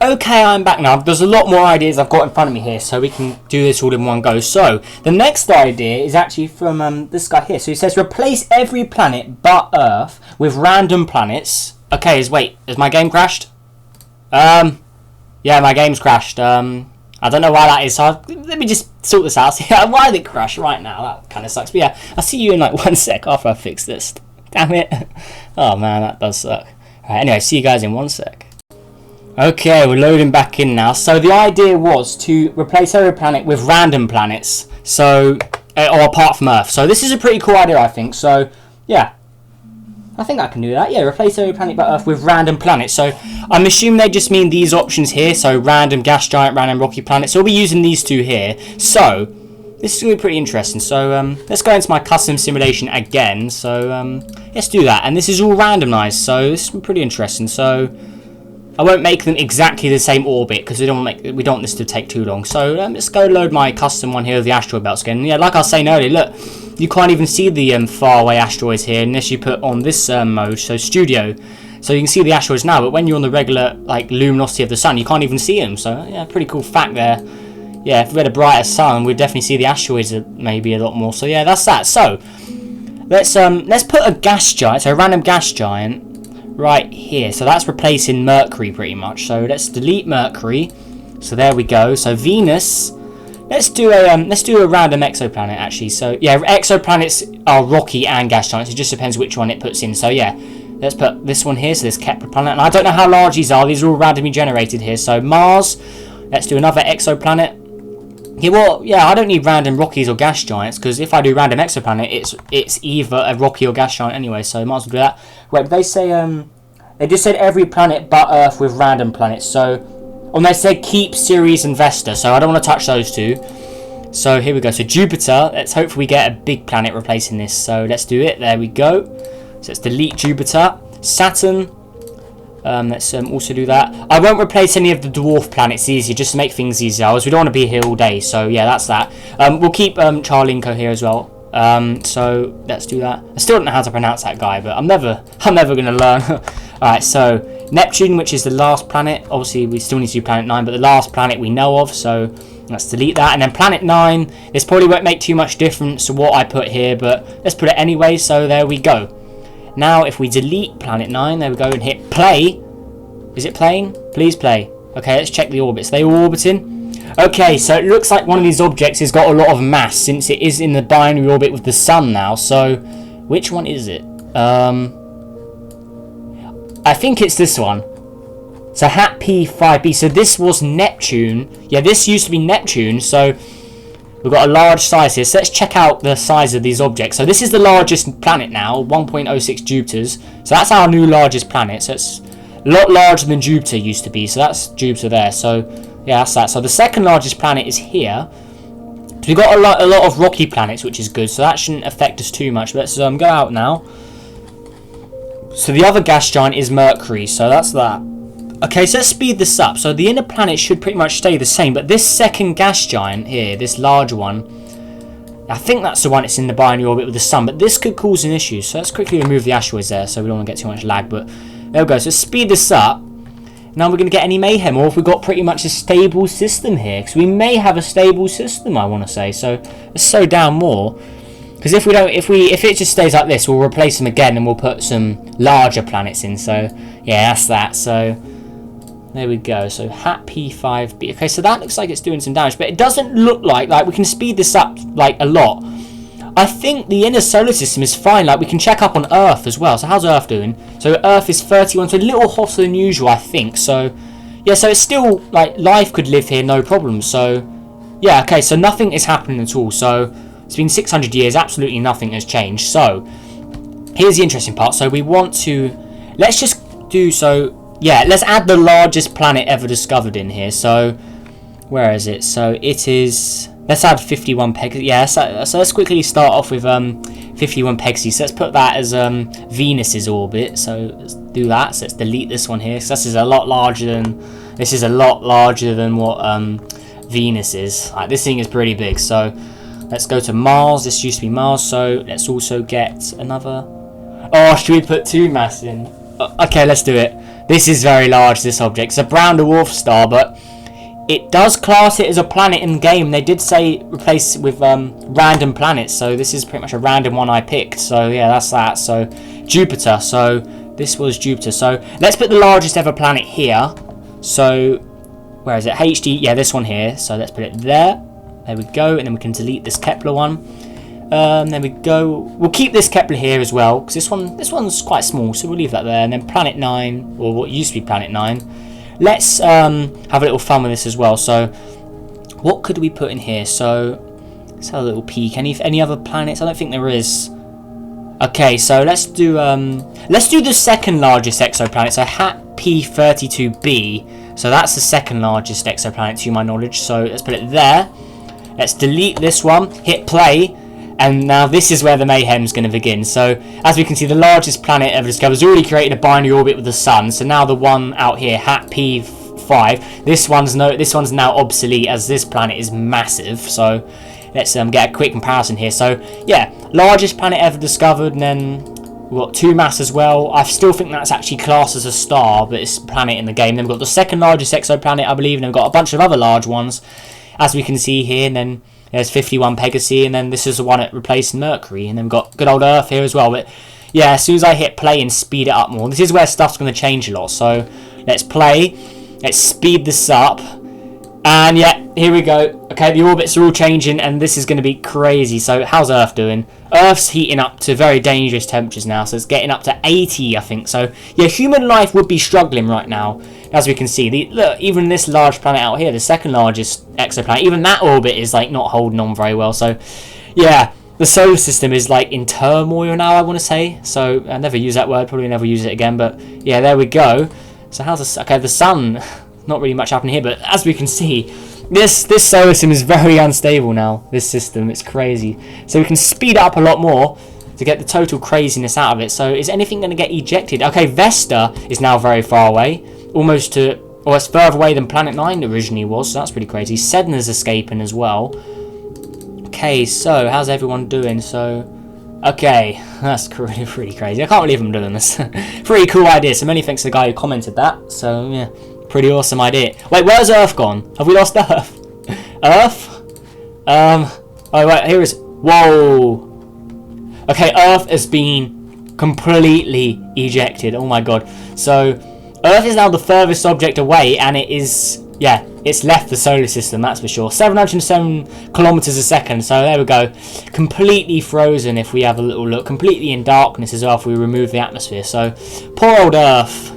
S1: Okay, I'm back now. There's a lot more ideas I've got in front of me here, so we can do this all in one go. So, the next idea is actually from this guy here. So he says, replace every planet but Earth with random planets. Okay, has my game crashed? Yeah, my game's crashed. I don't know why that is, so let me just sort this out. Yeah, why did it crash right now? That kind of sucks. But yeah, I'll see you in like 1 sec after I fix this. Damn it. Oh man, that does suck. Alright, anyway, see you guys in 1 sec. Okay, we're loading back in now. So the idea was to replace every planet with random planets, so or apart from Earth. So this is a pretty cool idea, I think. So yeah, I think I can do that. Yeah, replace every planet but Earth with random planets. So I'm assuming they just mean these options here. So random gas giant, random rocky planet. So we'll be using these two here. So this is going to be pretty interesting. So let's go into my custom simulation again. So let's do that. And this is all randomized, so this is pretty interesting. So I won't make them exactly the same orbit because we don't want this to take too long. So let's go load my custom one here of the asteroid belts again. Yeah, like I was saying earlier, look, you can't even see the faraway asteroids here unless you put on this mode, so studio. So you can see the asteroids now, but when you're on the regular like luminosity of the sun, you can't even see them. So yeah, pretty cool fact there. Yeah, if we had a brighter sun, we'd definitely see the asteroids maybe a lot more. So yeah, that's that. So let's put a gas giant, so a random gas giant, right here. So that's replacing Mercury pretty much. So let's delete Mercury. So there we go. So Venus. Let's do a random exoplanet actually. So yeah, exoplanets are rocky and gas giants. It just depends which one it puts in. So yeah, let's put this one here. So this Kepler planet, and I don't know how large these are. These are all randomly generated here. So Mars. Let's do another exoplanet. Yeah, well, yeah, I don't need random rockies or gas giants because if I do random exoplanet, it's either a rocky or gas giant anyway. So might as well do that. Wait, did they say they just said every planet but Earth with random planets. So, and they said keep Ceres and Vesta. So I don't want to touch those two. So here we go. So Jupiter. Let's hopefully get a big planet replacing this. So let's do it. There we go. So let's delete Jupiter. Saturn. Let's also do that. I won't replace any of the dwarf planets easier, just to make things easier, as we don't want to be here all day. So yeah, that's that. We'll keep Charlinko here as well. So let's do that. I still don't know how to pronounce that guy, but I'm never gonna learn. Alright, so Neptune, which is the last planet. Obviously we still need to do planet 9, but the last planet we know of, so let's delete that. And then planet 9, this probably won't make too much difference to what I put here, but let's put it anyway. So there we go. Now, if we delete planet 9, there we go, and hit play. Is it playing? Please play. Okay, let's check the orbits. They all orbiting? Okay, so it looks like one of these objects has got a lot of mass since it is in the binary orbit with the sun now. So, which one is it? I think it's this one. So, HAT P5b. So, this was Neptune. Yeah, this used to be Neptune, so we've got a large size here. So let's check out the size of these objects. So this is the largest planet now, 1.06 Jupiters. So that's our new largest planet. So it's a lot larger than Jupiter used to be. So that's Jupiter there. So yeah, that's that. So the second largest planet is here. So we've got a lot of rocky planets, which is good. So that shouldn't affect us too much. But let's go out now. So the other gas giant is Mercury. So that's that. Okay, so let's speed this up. So the inner planets should pretty much stay the same, but this second gas giant here, this larger one, I think that's the one that's in the binary orbit with the sun, but this could cause an issue. So let's quickly remove the asteroids there so we don't want to get too much lag, but there we go. So let's speed this up. Now we're going to get any mayhem, or if we've got pretty much a stable system here, because we may have a stable system, I want to say. So let's slow down more. Because if it just stays like this, we'll replace them again and we'll put some larger planets in. So yeah, that's that. So there we go. So HAT P5b. Okay, so that looks like it's doing some damage, but it doesn't look like we can speed this up like a lot. I think the inner solar system is fine. Like we can check up on Earth as well. So how's Earth doing? So Earth is 31, so a little hotter than usual, I think. So yeah, so it's still like life could live here, no problem. So yeah, okay, so nothing is happening at all. So it's been 600 years, absolutely nothing has changed. So here's the interesting part. So we want to, let's just do so. Yeah, let's add the largest planet ever discovered in here. So, where is it? So, it is... Let's add 51 Pegasi. Yeah, so let's quickly start off with 51 Pegasi. So, let's put that as Venus's orbit. So, let's do that. So, let's delete this one here. So, this is a lot larger than... This is a lot larger than what Venus is. Like, this thing is pretty big. So, let's go to Mars. This used to be Mars. So, let's also get another... Oh, should we put 2 mass in? Okay, let's do it. This is very large, this object. It's a brown dwarf star, but it does class it as a planet in the game. They did say replace it with random planets, so this is pretty much a random one I picked. So yeah, that's that. So Jupiter. So this was Jupiter. So let's put the largest ever planet here. So where is it? HD. Yeah, this one here. So let's put it there. There we go. And then we can delete this Kepler one. There we go. We'll keep this Kepler here as well, because this one's quite small, so we'll leave that there. And then Planet 9, or what used to be Planet 9. Let's have a little fun with this as well. So, what could we put in here? So, let's have a little peek. Any other planets? I don't think there is. Okay, so let's do the second largest exoplanet. So HAT P32b. So that's the second largest exoplanet to my knowledge. So let's put it there. let's delete this one, hit play, and now this is where the mayhem's going to begin. So as we can see, the largest planet ever discovered has already created a binary orbit with the sun. So now the one out here, Hat P5, this one's now obsolete, as this planet is massive. So let's get a quick comparison here. So yeah, largest planet ever discovered, and then we've got 2 mass as well. I still think that's actually classed as a star, but it's a planet in the game. Then we've got the second largest exoplanet, I believe, and then we've got a bunch of other large ones, as we can see here. And then there's 51 Pegasi, and then this is the one that replaced Mercury, and then we've got good old Earth here as well. But yeah, as soon as I hit play and speed it up more, this is where stuff's going to change a lot. So let's play, let's speed this up, and yeah, here we go. Okay, the orbits are all changing, and this is going to be crazy. So how's Earth doing? Earth's heating up to very dangerous temperatures now, so it's getting up to 80, I think. So yeah, human life would be struggling right now. As we can see, look, even this large planet out here, the second largest exoplanet, even that orbit is like not holding on very well. So yeah, the solar system is like in turmoil now, I want to say. So I never use that word, probably never use it again, but yeah, there we go. So how's the, okay, the sun, not really much happening here, but as we can see, this solar system is very unstable now. This system, it's crazy. So we can speed it up a lot more to get the total craziness out of it. So is anything going to get ejected? Okay, Vesta is now very far away, almost to, or it's further away than Planet 9 originally was, so that's pretty crazy. Sedna's escaping as well. Okay, so how's everyone doing? So, okay, that's pretty crazy. I can't believe I'm doing this. Pretty cool idea. So many thanks to the guy who commented that. So yeah, pretty awesome idea. Wait, where's Earth gone? Have we lost Earth? Earth? Oh wait, here is. Whoa. Okay, Earth has been completely ejected. Oh my god. So Earth is now the furthest object away, and it is, yeah, it's left the solar system, that's for sure. 707 kilometers a second, so there we go. Completely frozen if we have a little look. Completely in darkness as well if we remove the atmosphere. So poor old Earth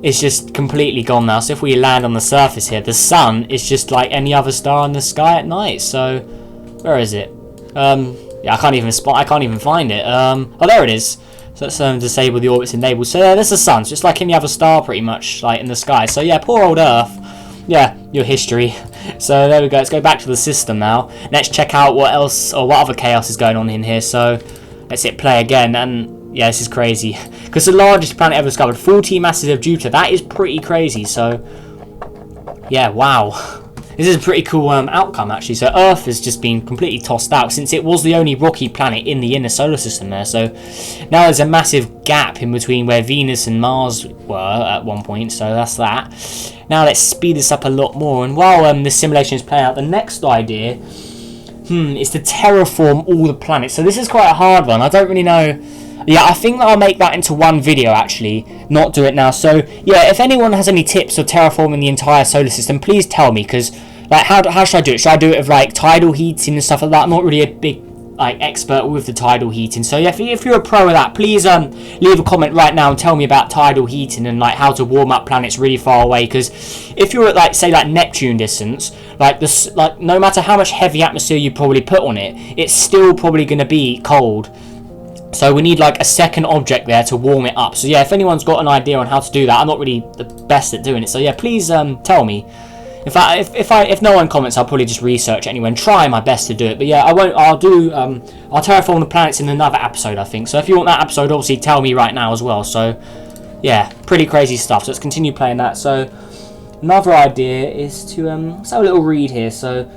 S1: is just completely gone now. So if we land on the surface here, the sun is just like any other star in the sky at night. So where is it? Yeah, I can't even find it. Oh, there it is. So let's disable the orbits enabled. So there's the sun. It's just like any other star pretty much, like in the sky. So yeah, poor old Earth. Yeah, your history. So there we go. Let's go back to the system now. Let's check out what else, or what other chaos is going on in here. So let's hit play again. And yeah, this is crazy. Because the largest planet ever discovered, 14 masses of Jupiter. That is pretty crazy. So yeah, wow. This is a pretty cool outcome, actually. So Earth has just been completely tossed out, since it was the only rocky planet in the inner solar system there. So now there's a massive gap in between where Venus and Mars were at one point. So that's that. Now let's speed this up a lot more. And while the simulation is playing out, the next idea is to terraform all the planets. So this is quite a hard one. I don't really know. Yeah, I think that I'll make that into one video, actually, not do it now. So yeah, if anyone has any tips for terraforming the entire solar system, please tell me, because like how should I do it? Should I do it with like tidal heating and stuff like that? I'm not really a big like expert with the tidal heating. So yeah, if you're a pro of that, please leave a comment right now and tell me about tidal heating and like how to warm up planets really far away. Because if you're at like, say, like Neptune distance, like this, like no matter how much heavy atmosphere you probably put on it, it's still probably going to be cold. So we need like a second object there to warm it up. So yeah, if anyone's got an idea on how to do that, I'm not really the best at doing it. So yeah, please tell me. In fact, if no one comments, I'll probably just research it anyway and try my best to do it. But yeah, I'll terraform the planets in another episode, I think. So if you want that episode, obviously tell me right now as well. So yeah, pretty crazy stuff. So let's continue playing that. So another idea is to let's have a little read here. So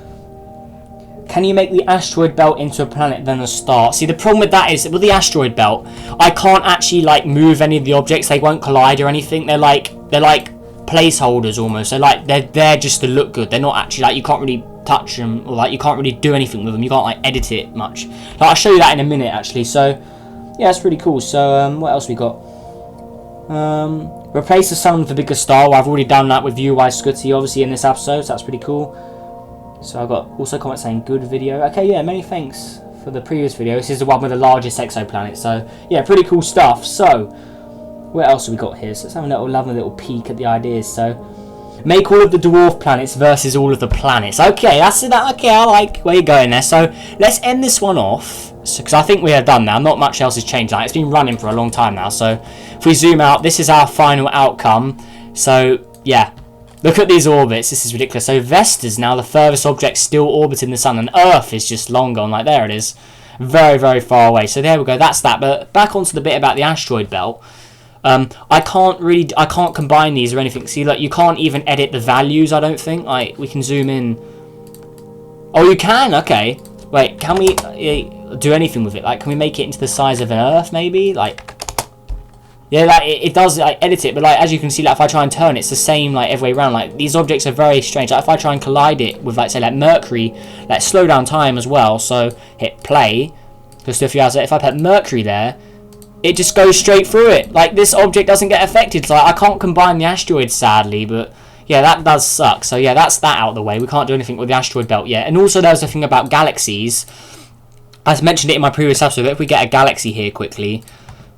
S1: can you make the asteroid belt into a planet then a star? See, the problem with that is with the asteroid belt, I can't actually like move any of the objects. They won't collide or anything. They're like placeholders almost. They're there just to look good. They're not actually like, you can't really touch them, or like you can't really do anything with them. You can't like edit it much. Like, I'll show you that in a minute actually. So yeah, it's pretty cool. So what else we got? Replace the sun with a bigger star. Well, I've already done that with UI Scuti obviously in this episode, so that's pretty cool. So I got also comments saying good video. Okay, yeah, many thanks for the previous video. This is the one with the largest exoplanet. So yeah, pretty cool stuff. So what else have we got here? So let's have a little peek at the ideas. So make all of the dwarf planets versus all of the planets. Okay, that's it. Okay, I like where you're going there. So let's end this one off, because I think we are done now. Not much else has changed. Like, it's been running for a long time now. So if we zoom out, this is our final outcome. So yeah, Look at these orbits. This is ridiculous. So Vesta's now the furthest object still orbiting the sun, and Earth is just long gone. Like, there it is. Very, very far away. So there we go. That's that. But back onto the bit about the asteroid belt. I can't combine these or anything. See, like, you can't even edit the values, I don't think. Like, we can zoom in. Oh, you can? Okay. Wait, can we do anything with it? Like, can we make it into the size of an Earth, maybe? Like, yeah, like, it does, like, edit it, but, like, as you can see, like, if I try and turn it, it's the same, like, every way around. Like, these objects are very strange. Like, if I try and collide it with, like, say, like, Mercury, like, slow down time as well, so hit play. Just if I put Mercury there, it just goes straight through it. Like, this object doesn't get affected. So, like, I can't combine the asteroids, sadly, but yeah, that does suck. So yeah, that's that out of the way. We can't do anything with the asteroid belt yet. And also there's a thing about galaxies. I mentioned it in my previous episode, but if we get a galaxy here quickly,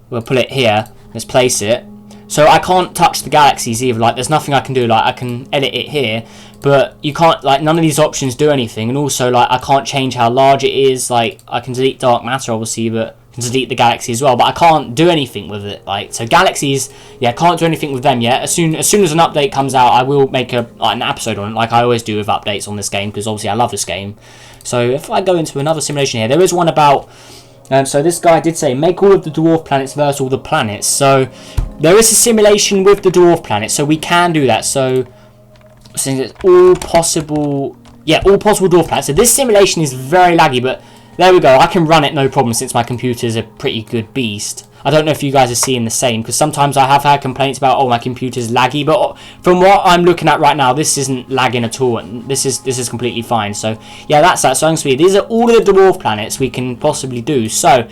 S1: we'll put it here. Let's place it. So I can't touch the galaxies either. Like, there's nothing I can do. Like, I can edit it here, but you can't, like, none of these options do anything. And also, like, I can't change how large it is. Like, I can delete dark matter, obviously, but I can delete the galaxy as well. But I can't do anything with it. Like, so galaxies, yeah, can't do anything with them yet. As soon as an update comes out, I will make an episode on it, like I always do with updates on this game, because obviously I love this game. So if I go into another simulation here, there is one about. So this guy did say, make all of the dwarf planets versus all the planets. So there is a simulation with the dwarf planets, so we can do that. So since it's all possible, yeah, all possible dwarf planets. So this simulation is very laggy, but there we go. I can run it no problem since my computer is a pretty good beast. I don't know if you guys are seeing the same, because sometimes I have had complaints about, oh, my computer's laggy, but from what I'm looking at right now, this isn't lagging at all, and this is completely fine. So yeah, that's that. So I'm going to these are all of the dwarf planets we can possibly do. So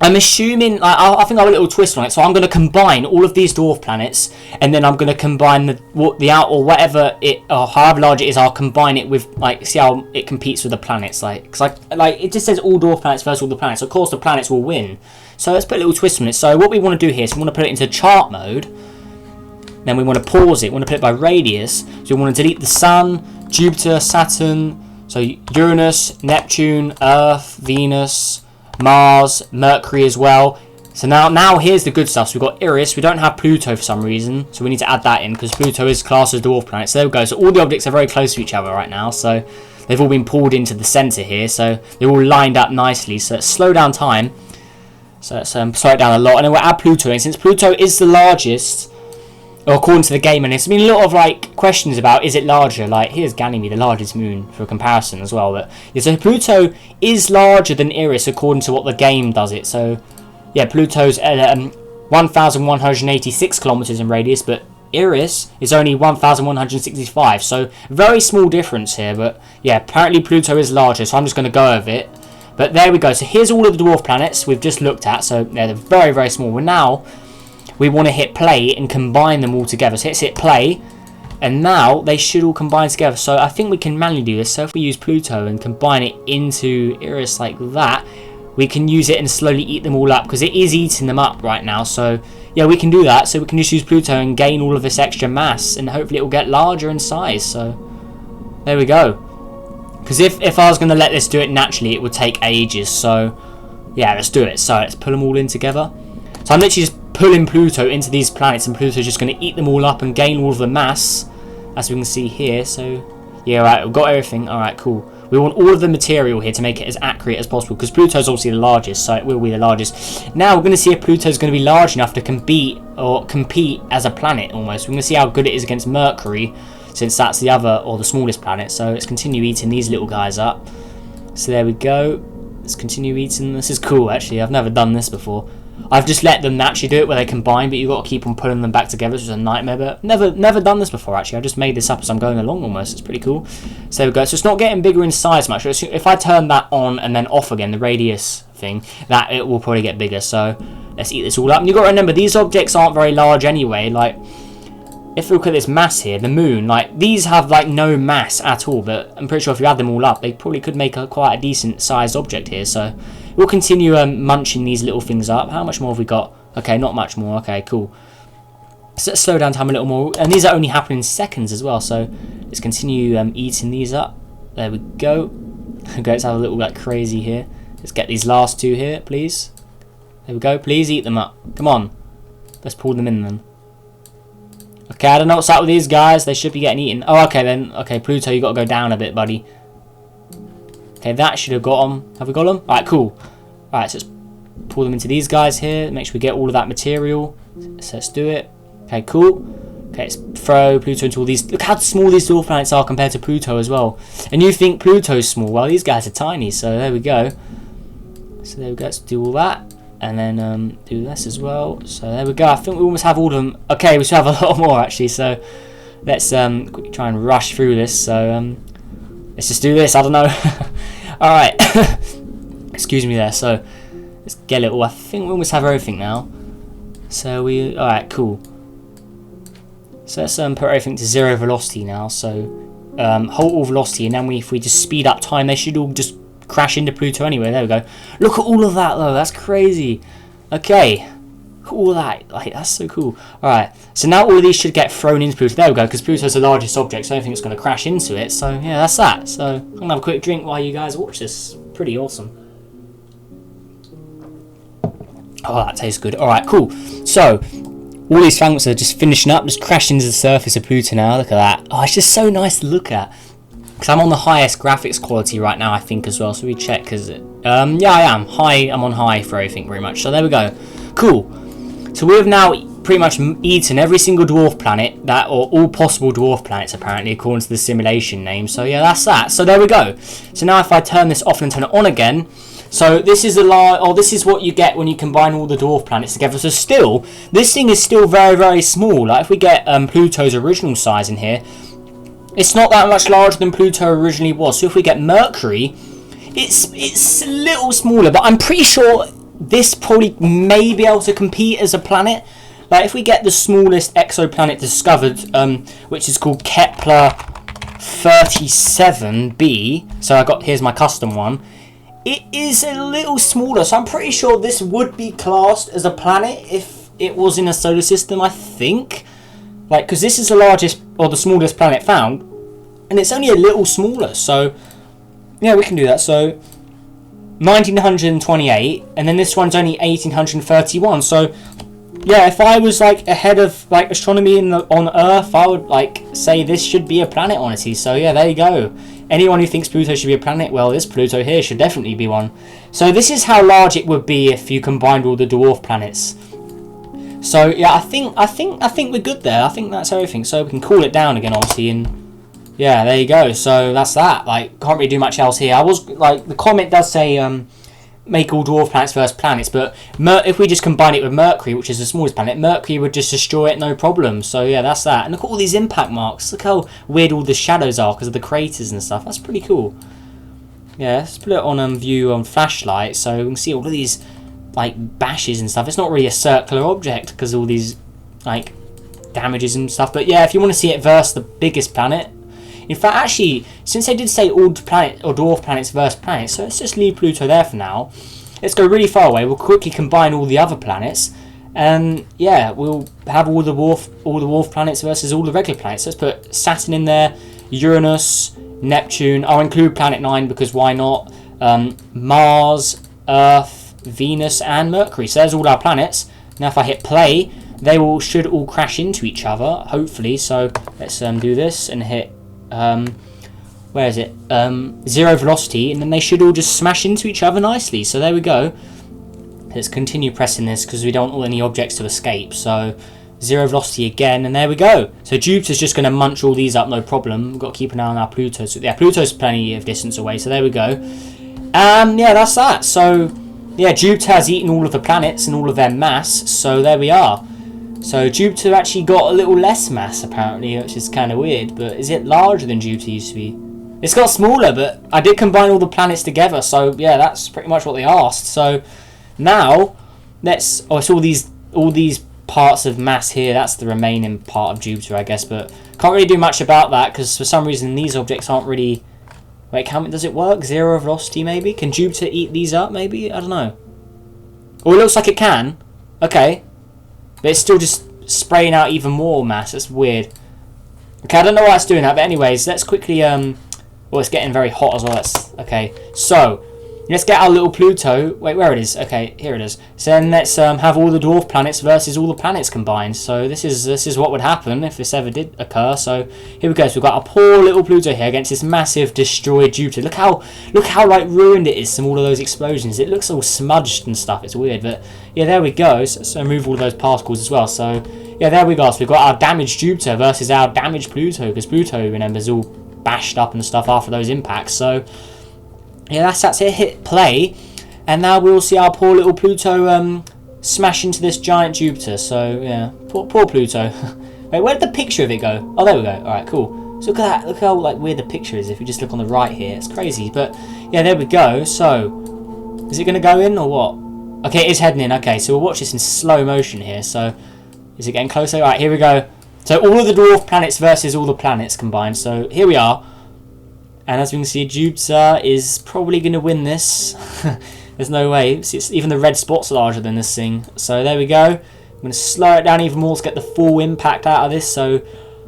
S1: I'm assuming, I think I have a little twist on it. So I'm going to combine all of these dwarf planets, and then I'm going to combine the out, or whatever it, or however large it is, I'll combine it with, like, see how it competes with the planets. Like, cause like it just says all dwarf planets versus all the planets. Of course, the planets will win. So let's put a little twist on it. So what we want to do here is we want to put it into chart mode. Then we want to pause it. We want to put it by radius. So we want to delete the Sun, Jupiter, Saturn, so Uranus, Neptune, Earth, Venus, Mars, Mercury as well. So now here's the good stuff. So we've got Eris. We don't have Pluto for some reason, so we need to add that in, because Pluto is classed as a dwarf planet. So there we go. So all the objects are very close to each other right now. So they've all been pulled into the center here. So they're all lined up nicely. So let's slow down time. So let's slow it down a lot, and then we'll add Pluto in. Since Pluto is the largest, or according to the game, and there's been a lot of, like, questions about, is it larger? Like, here's Ganymede, the largest moon, for comparison as well. But yeah, so Pluto is larger than Eris according to what the game does it. So yeah, Pluto's 1,186 kilometers in radius, but Eris is only 1,165. So very small difference here. But yeah, apparently Pluto is larger, so I'm just going to go with it. But there we go. So here's all of the dwarf planets we've just looked at. So yeah, they're very, very small. We want to hit play and combine them all together. So let's hit play, and now they should all combine together. So I think we can manually do this. So if we use Pluto and combine it into Eris like that, we can use it and slowly eat them all up, because it is eating them up right now. So yeah, we can do that. So we can just use Pluto and gain all of this extra mass, and hopefully it will get larger in size. So there we go. Because if I was going to let this do it naturally, it would take ages. So yeah, let's do it. So let's pull them all in together. So I'm literally just pulling Pluto into these planets, and Pluto's just going to eat them all up and gain all of the mass, as we can see here. So yeah, right, we've got everything. Alright, cool. We want all of the material here to make it as accurate as possible, because Pluto's obviously the largest, so it will be the largest. Now we're going to see if Pluto's going to be large enough to compete as a planet almost. We're going to see how good it is against Mercury, since that's the other, or the smallest planet. So let's continue eating these little guys up. So there we go. Let's continue eating. This is cool, actually. I've never done this before. I've just let them naturally do it where they combine, but you've got to keep on pulling them back together, which is a nightmare. But never done this before, actually. I just made this up as I'm going along almost. It's pretty cool. So there we go. So it's not getting bigger in size much. If I turn that on and then off again, the radius thing, that it will probably get bigger. So let's eat this all up. And you've got to remember, these objects aren't very large anyway. Like, if we look at this mass here, the moon, like, these have, like, no mass at all. But I'm pretty sure if you add them all up, they probably could make quite a decent sized object here. So we'll continue munching these little things up. How much more have we got? Okay, not much more. Okay, cool. So let's slow down time a little more. And these are only happening in seconds as well. So let's continue eating these up. There we go. Okay, let's have a little, like, crazy here. Let's get these last two here, please. There we go. Please eat them up. Come on. Let's pull them in then. Okay, I don't know what's up with these guys. They should be getting eaten. Oh, okay then. Okay, Pluto, you got to go down a bit, buddy. Okay, that should have got them. Have we got them? Alright, cool. Alright, so let's pull them into these guys here. Make sure we get all of that material. So let's do it. Okay, cool. Okay, let's throw Pluto into all these. Look how small these dwarf planets are compared to Pluto as well. And you think Pluto's small. Well, these guys are tiny, so there we go. So there we go. Let's do all that. And then do this as well. So there we go. I think we almost have all of them. Okay, we should have a lot more actually. So let's quickly try and rush through this. So let's just do this. I don't know. All right. Excuse me there. So let's get it all. I think we almost have everything now. So we. All right. Cool. So let's put everything to 0 velocity now. So hold all velocity, and then if we just speed up time, they should all just crash into Pluto anyway. There we go. Look at all of that though. That's crazy. Okay. All that. Like, that's so cool. Alright. So now all of these should get thrown into Pluto. There we go. Because Pluto's the largest object, so I don't think it's going to crash into it. So yeah, that's that. So I'm going to have a quick drink while you guys watch this. Pretty awesome. Oh, that tastes good. Alright, cool. So all these planets are just finishing up. Just crashed into the surface of Pluto now. Look at that. Oh, it's just so nice to look at. Because I'm on the highest graphics quality right now, I think, as well. So we check, because yeah, I am. I'm on high for everything, very much. So there we go. Cool. So we have now pretty much eaten every single dwarf planet, or all possible dwarf planets, apparently, according to the simulation name. So yeah, that's that. So there we go. So now if I turn this off and turn it on again, so this is this is what you get when you combine all the dwarf planets together. So still, this thing is still very, very small. Like if we get Pluto's original size in here, it's not that much larger than Pluto originally was. So if we get Mercury, it's a little smaller, but I'm pretty sure this probably may be able to compete as a planet. Like if we get the smallest exoplanet discovered, which is called Kepler 37b. So here's my custom one. It is a little smaller, so I'm pretty sure this would be classed as a planet if it was in a solar system, I think. Like, because this is the largest or the smallest planet found, and it's only a little smaller. So yeah, we can do that. So 1928, and then this one's only 1831. So yeah, if I was like ahead of like astronomy on Earth, I would like say this should be a planet, honestly. So yeah, there you go. Anyone who thinks Pluto should be a planet, well, this Pluto here should definitely be one. So this is how large it would be if you combined all the dwarf planets. So yeah, I think we're good there. I think that's everything. So we can cool it down again, obviously, and yeah, there you go. So that's that. Like, can't really do much else here. I was like, the comment does say make all dwarf planets first planets, but if we just combine it with Mercury, which is the smallest planet, Mercury would just destroy it, no problem. So yeah, that's that. And look at all these impact marks. Look how weird all the shadows are because of the craters and stuff. That's pretty cool. Yeah, let's put it on view on flashlight so we can see all of these like bashes and stuff. It's not really a circular object because all these like damages and stuff. But yeah, if you want to see it versus the biggest planet. In fact, actually, since they did say all planet or dwarf planets versus planets, so let's just leave Pluto there for now. Let's go really far away. We'll quickly combine all the other planets, and yeah, we'll have all the dwarf planets versus all the regular planets. Let's put Saturn in there, Uranus, Neptune. I'll include Planet 9 because why not? Mars, Earth, Venus, and Mercury. So there's all our planets. Now, if I hit play, they should all crash into each other, hopefully. So let's do this and hit. Where is it? 0 velocity, and then they should all just smash into each other nicely. So there we go. Let's continue pressing this because we don't want any objects to escape. So 0 velocity again, and there we go. So Jupiter's just going to munch all these up, no problem. We've got to keep an eye on our Pluto. So yeah, Pluto's plenty of distance away. So there we go. Yeah, that's that. So yeah, Jupiter has eaten all of the planets and all of their mass. So there we are. So Jupiter actually got a little less mass apparently, which is kind of weird. But is it larger than Jupiter used to be? It's got smaller, but I did combine all the planets together. So yeah, that's pretty much what they asked. So now let's. Oh, it's all these parts of mass here. That's the remaining part of Jupiter, I guess. But can't really do much about that because for some reason these objects aren't really. Wait, does it work? 0 velocity maybe? Can Jupiter eat these up? Maybe, I don't know. Oh, it looks like it can. Okay. But it's still just spraying out even more mass. That's weird. Okay, I don't know why it's doing that. But anyways, let's quickly... Well, it's getting very hot as well. Okay. So, Let's get our little Pluto. Wait, where it is? Okay, here it is. So then let's have all the dwarf planets versus all the planets combined. So this is what would happen if this ever did occur. So here we go. So we've got our poor little Pluto here against this massive destroyed Jupiter. Look how like ruined it is from all of those explosions. It looks all smudged and stuff. It's weird, but yeah, there we go. So remove all of those particles as well. So yeah, there we go. So we've got our damaged Jupiter versus our damaged Pluto, because Pluto, remember, is all bashed up and stuff after those impacts. So yeah, that's it. Hit play, and now we'll see our poor little Pluto smash into this giant Jupiter. So yeah, poor Pluto. Wait, where did the picture of it go? Oh, there we go. All right, cool. So look at that. Look how like weird the picture is. If you just look on the right here, it's crazy. But yeah, there we go. So is it going to go in or what? Okay, it is heading in. Okay, so we'll watch this in slow motion here. So is it getting closer? All right, here we go. So all of the dwarf planets versus all the planets combined. So here we are. And as we can see, Jupiter is probably going to win this. There's no way. It's even the red spots are larger than this thing. So there we go. I'm going to slow it down even more to get the full impact out of this. So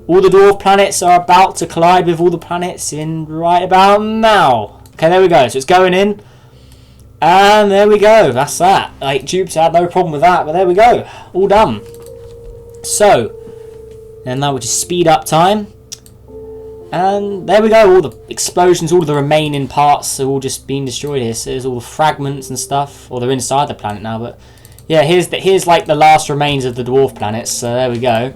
S1: all the dwarf planets are about to collide with all the planets in right about now. Okay, there we go. So it's going in. And there we go. That's that. Like, Jupiter had no problem with that. But there we go. All done. So, and now we'll just speed up time. And there we go, all the explosions, all the remaining parts are all just being destroyed here. So there's all the fragments and stuff, or they're inside the planet now. But yeah, here's like the last remains of the dwarf planets. So there we go.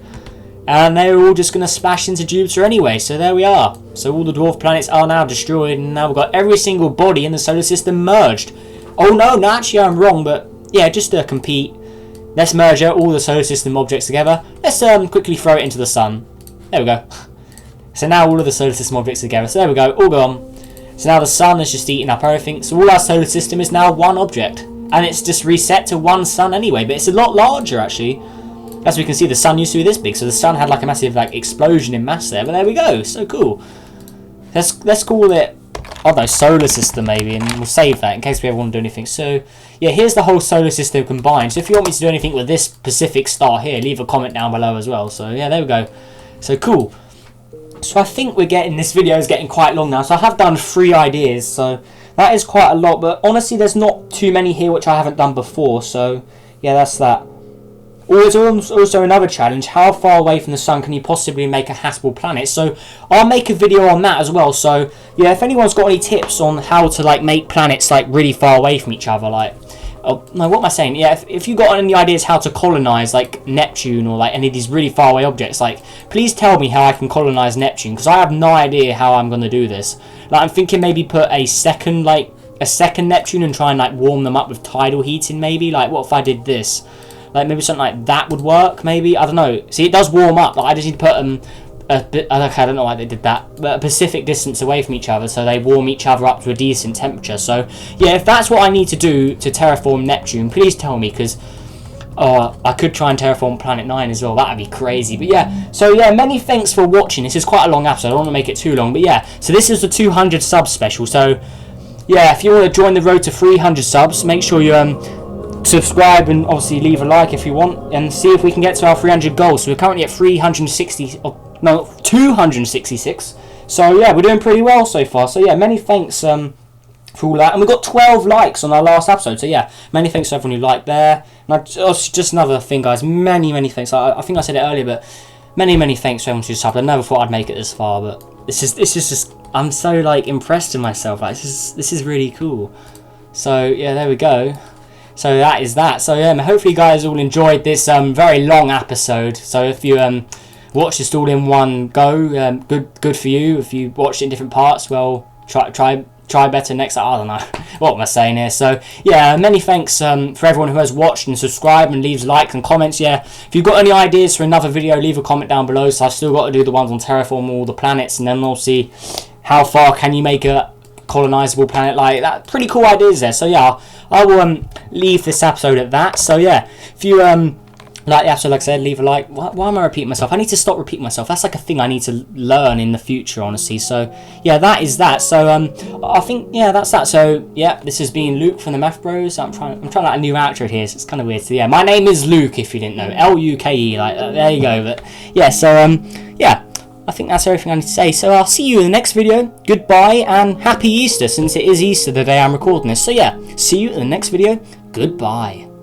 S1: And they're all just going to splash into Jupiter anyway. So there we are. So all the dwarf planets are now destroyed, and now we've got every single body in the solar system merged. Oh no, actually I'm wrong, but yeah, just to compete, let's merge all the solar system objects together. Let's quickly throw it into the sun. There we go. So now all of the solar system objects together. So there we go, all gone. So now the sun is just eating up everything. So all our solar system is now one object. And it's just reset to one sun anyway. But it's a lot larger actually. As we can see, the sun used to be this big. So the sun had like a massive like explosion in mass there. But there we go, so cool. Let's call it, I don't know, solar system maybe. And we'll save that in case we ever want to do anything. So yeah, here's the whole solar system combined. So if you want me to do anything with this specific star here, leave a comment down below as well. So yeah, there we go. So cool. So I think this video is getting quite long now. So I have done 3 ideas, so that is quite a lot. But honestly, there's not too many here which I haven't done before. So yeah, that's that. There's also another challenge. How far away from the sun can you possibly make a habitable planet? So I'll make a video on that as well. So yeah, if anyone's got any tips on how to like make planets like really far away from each other, like, oh, no, what am I saying? Yeah, if you got any ideas how to colonize like Neptune or like any of these really far away objects, like please tell me how I can colonize Neptune, because I have no idea how I'm going to do this. Like I'm thinking maybe put a second Neptune and try and like warm them up with tidal heating maybe. Like what if I did this? Like maybe something like that would work maybe. I don't know. See, it does warm up. Like I just need to put a bit, okay, I don't know why they did that, but a Pacific distance away from each other, so they warm each other up to a decent temperature. So yeah, if that's what I need to do to terraform Neptune, please tell me, because I could try and terraform Planet 9 as well. That'd be crazy. But yeah, so yeah, many thanks for watching. This is quite a long episode. I don't want to make it too long, but yeah, so this is the 200 subs special. So yeah, if you want to join the road to 300 subs, make sure you subscribe and obviously leave a like if you want, and see if we can get to our 300 goals. So we're currently at 266. So yeah, we're doing pretty well so far. So yeah, many thanks for all that. And we got 12 likes on our last episode. So yeah, many thanks to everyone who liked there. And just another thing, guys, many thanks. I think I said it earlier, but many thanks to everyone who subbed. I never thought I'd make it this far, but this is just I'm so like impressed with myself. Like this is really cool. So yeah, there we go. So that is that. So yeah, hopefully you guys all enjoyed this very long episode. So if you watched this all in one go, good for you. If you watched it in different parts, well, try better next. I don't know what am I saying here. So yeah, many thanks for everyone who has watched and subscribed and leaves likes and comments. Yeah, if you've got any ideas for another video, leave a comment down below. So I've still got to do the ones on terraform all the planets, and then we'll see how far can you make a colonizable planet like that. Pretty cool ideas there. So yeah, I will leave this episode at that. So yeah, if you like the episode, like I said, leave a like. Why am I repeating myself? I need to stop repeating myself. That's like a thing I need to learn in the future, honestly. So yeah, that is that. So I think yeah, that's that. So yeah, this has been Luke from the Math Bros. I'm trying like a new outro here, so it's kind of weird. So yeah, my name is Luke, if you didn't know. Luke, like there you go. But yeah, so yeah, I think that's everything I need to say. So I'll see you in the next video. Goodbye and happy Easter, since it is Easter the day I'm recording this. So yeah, see you in the next video. Goodbye.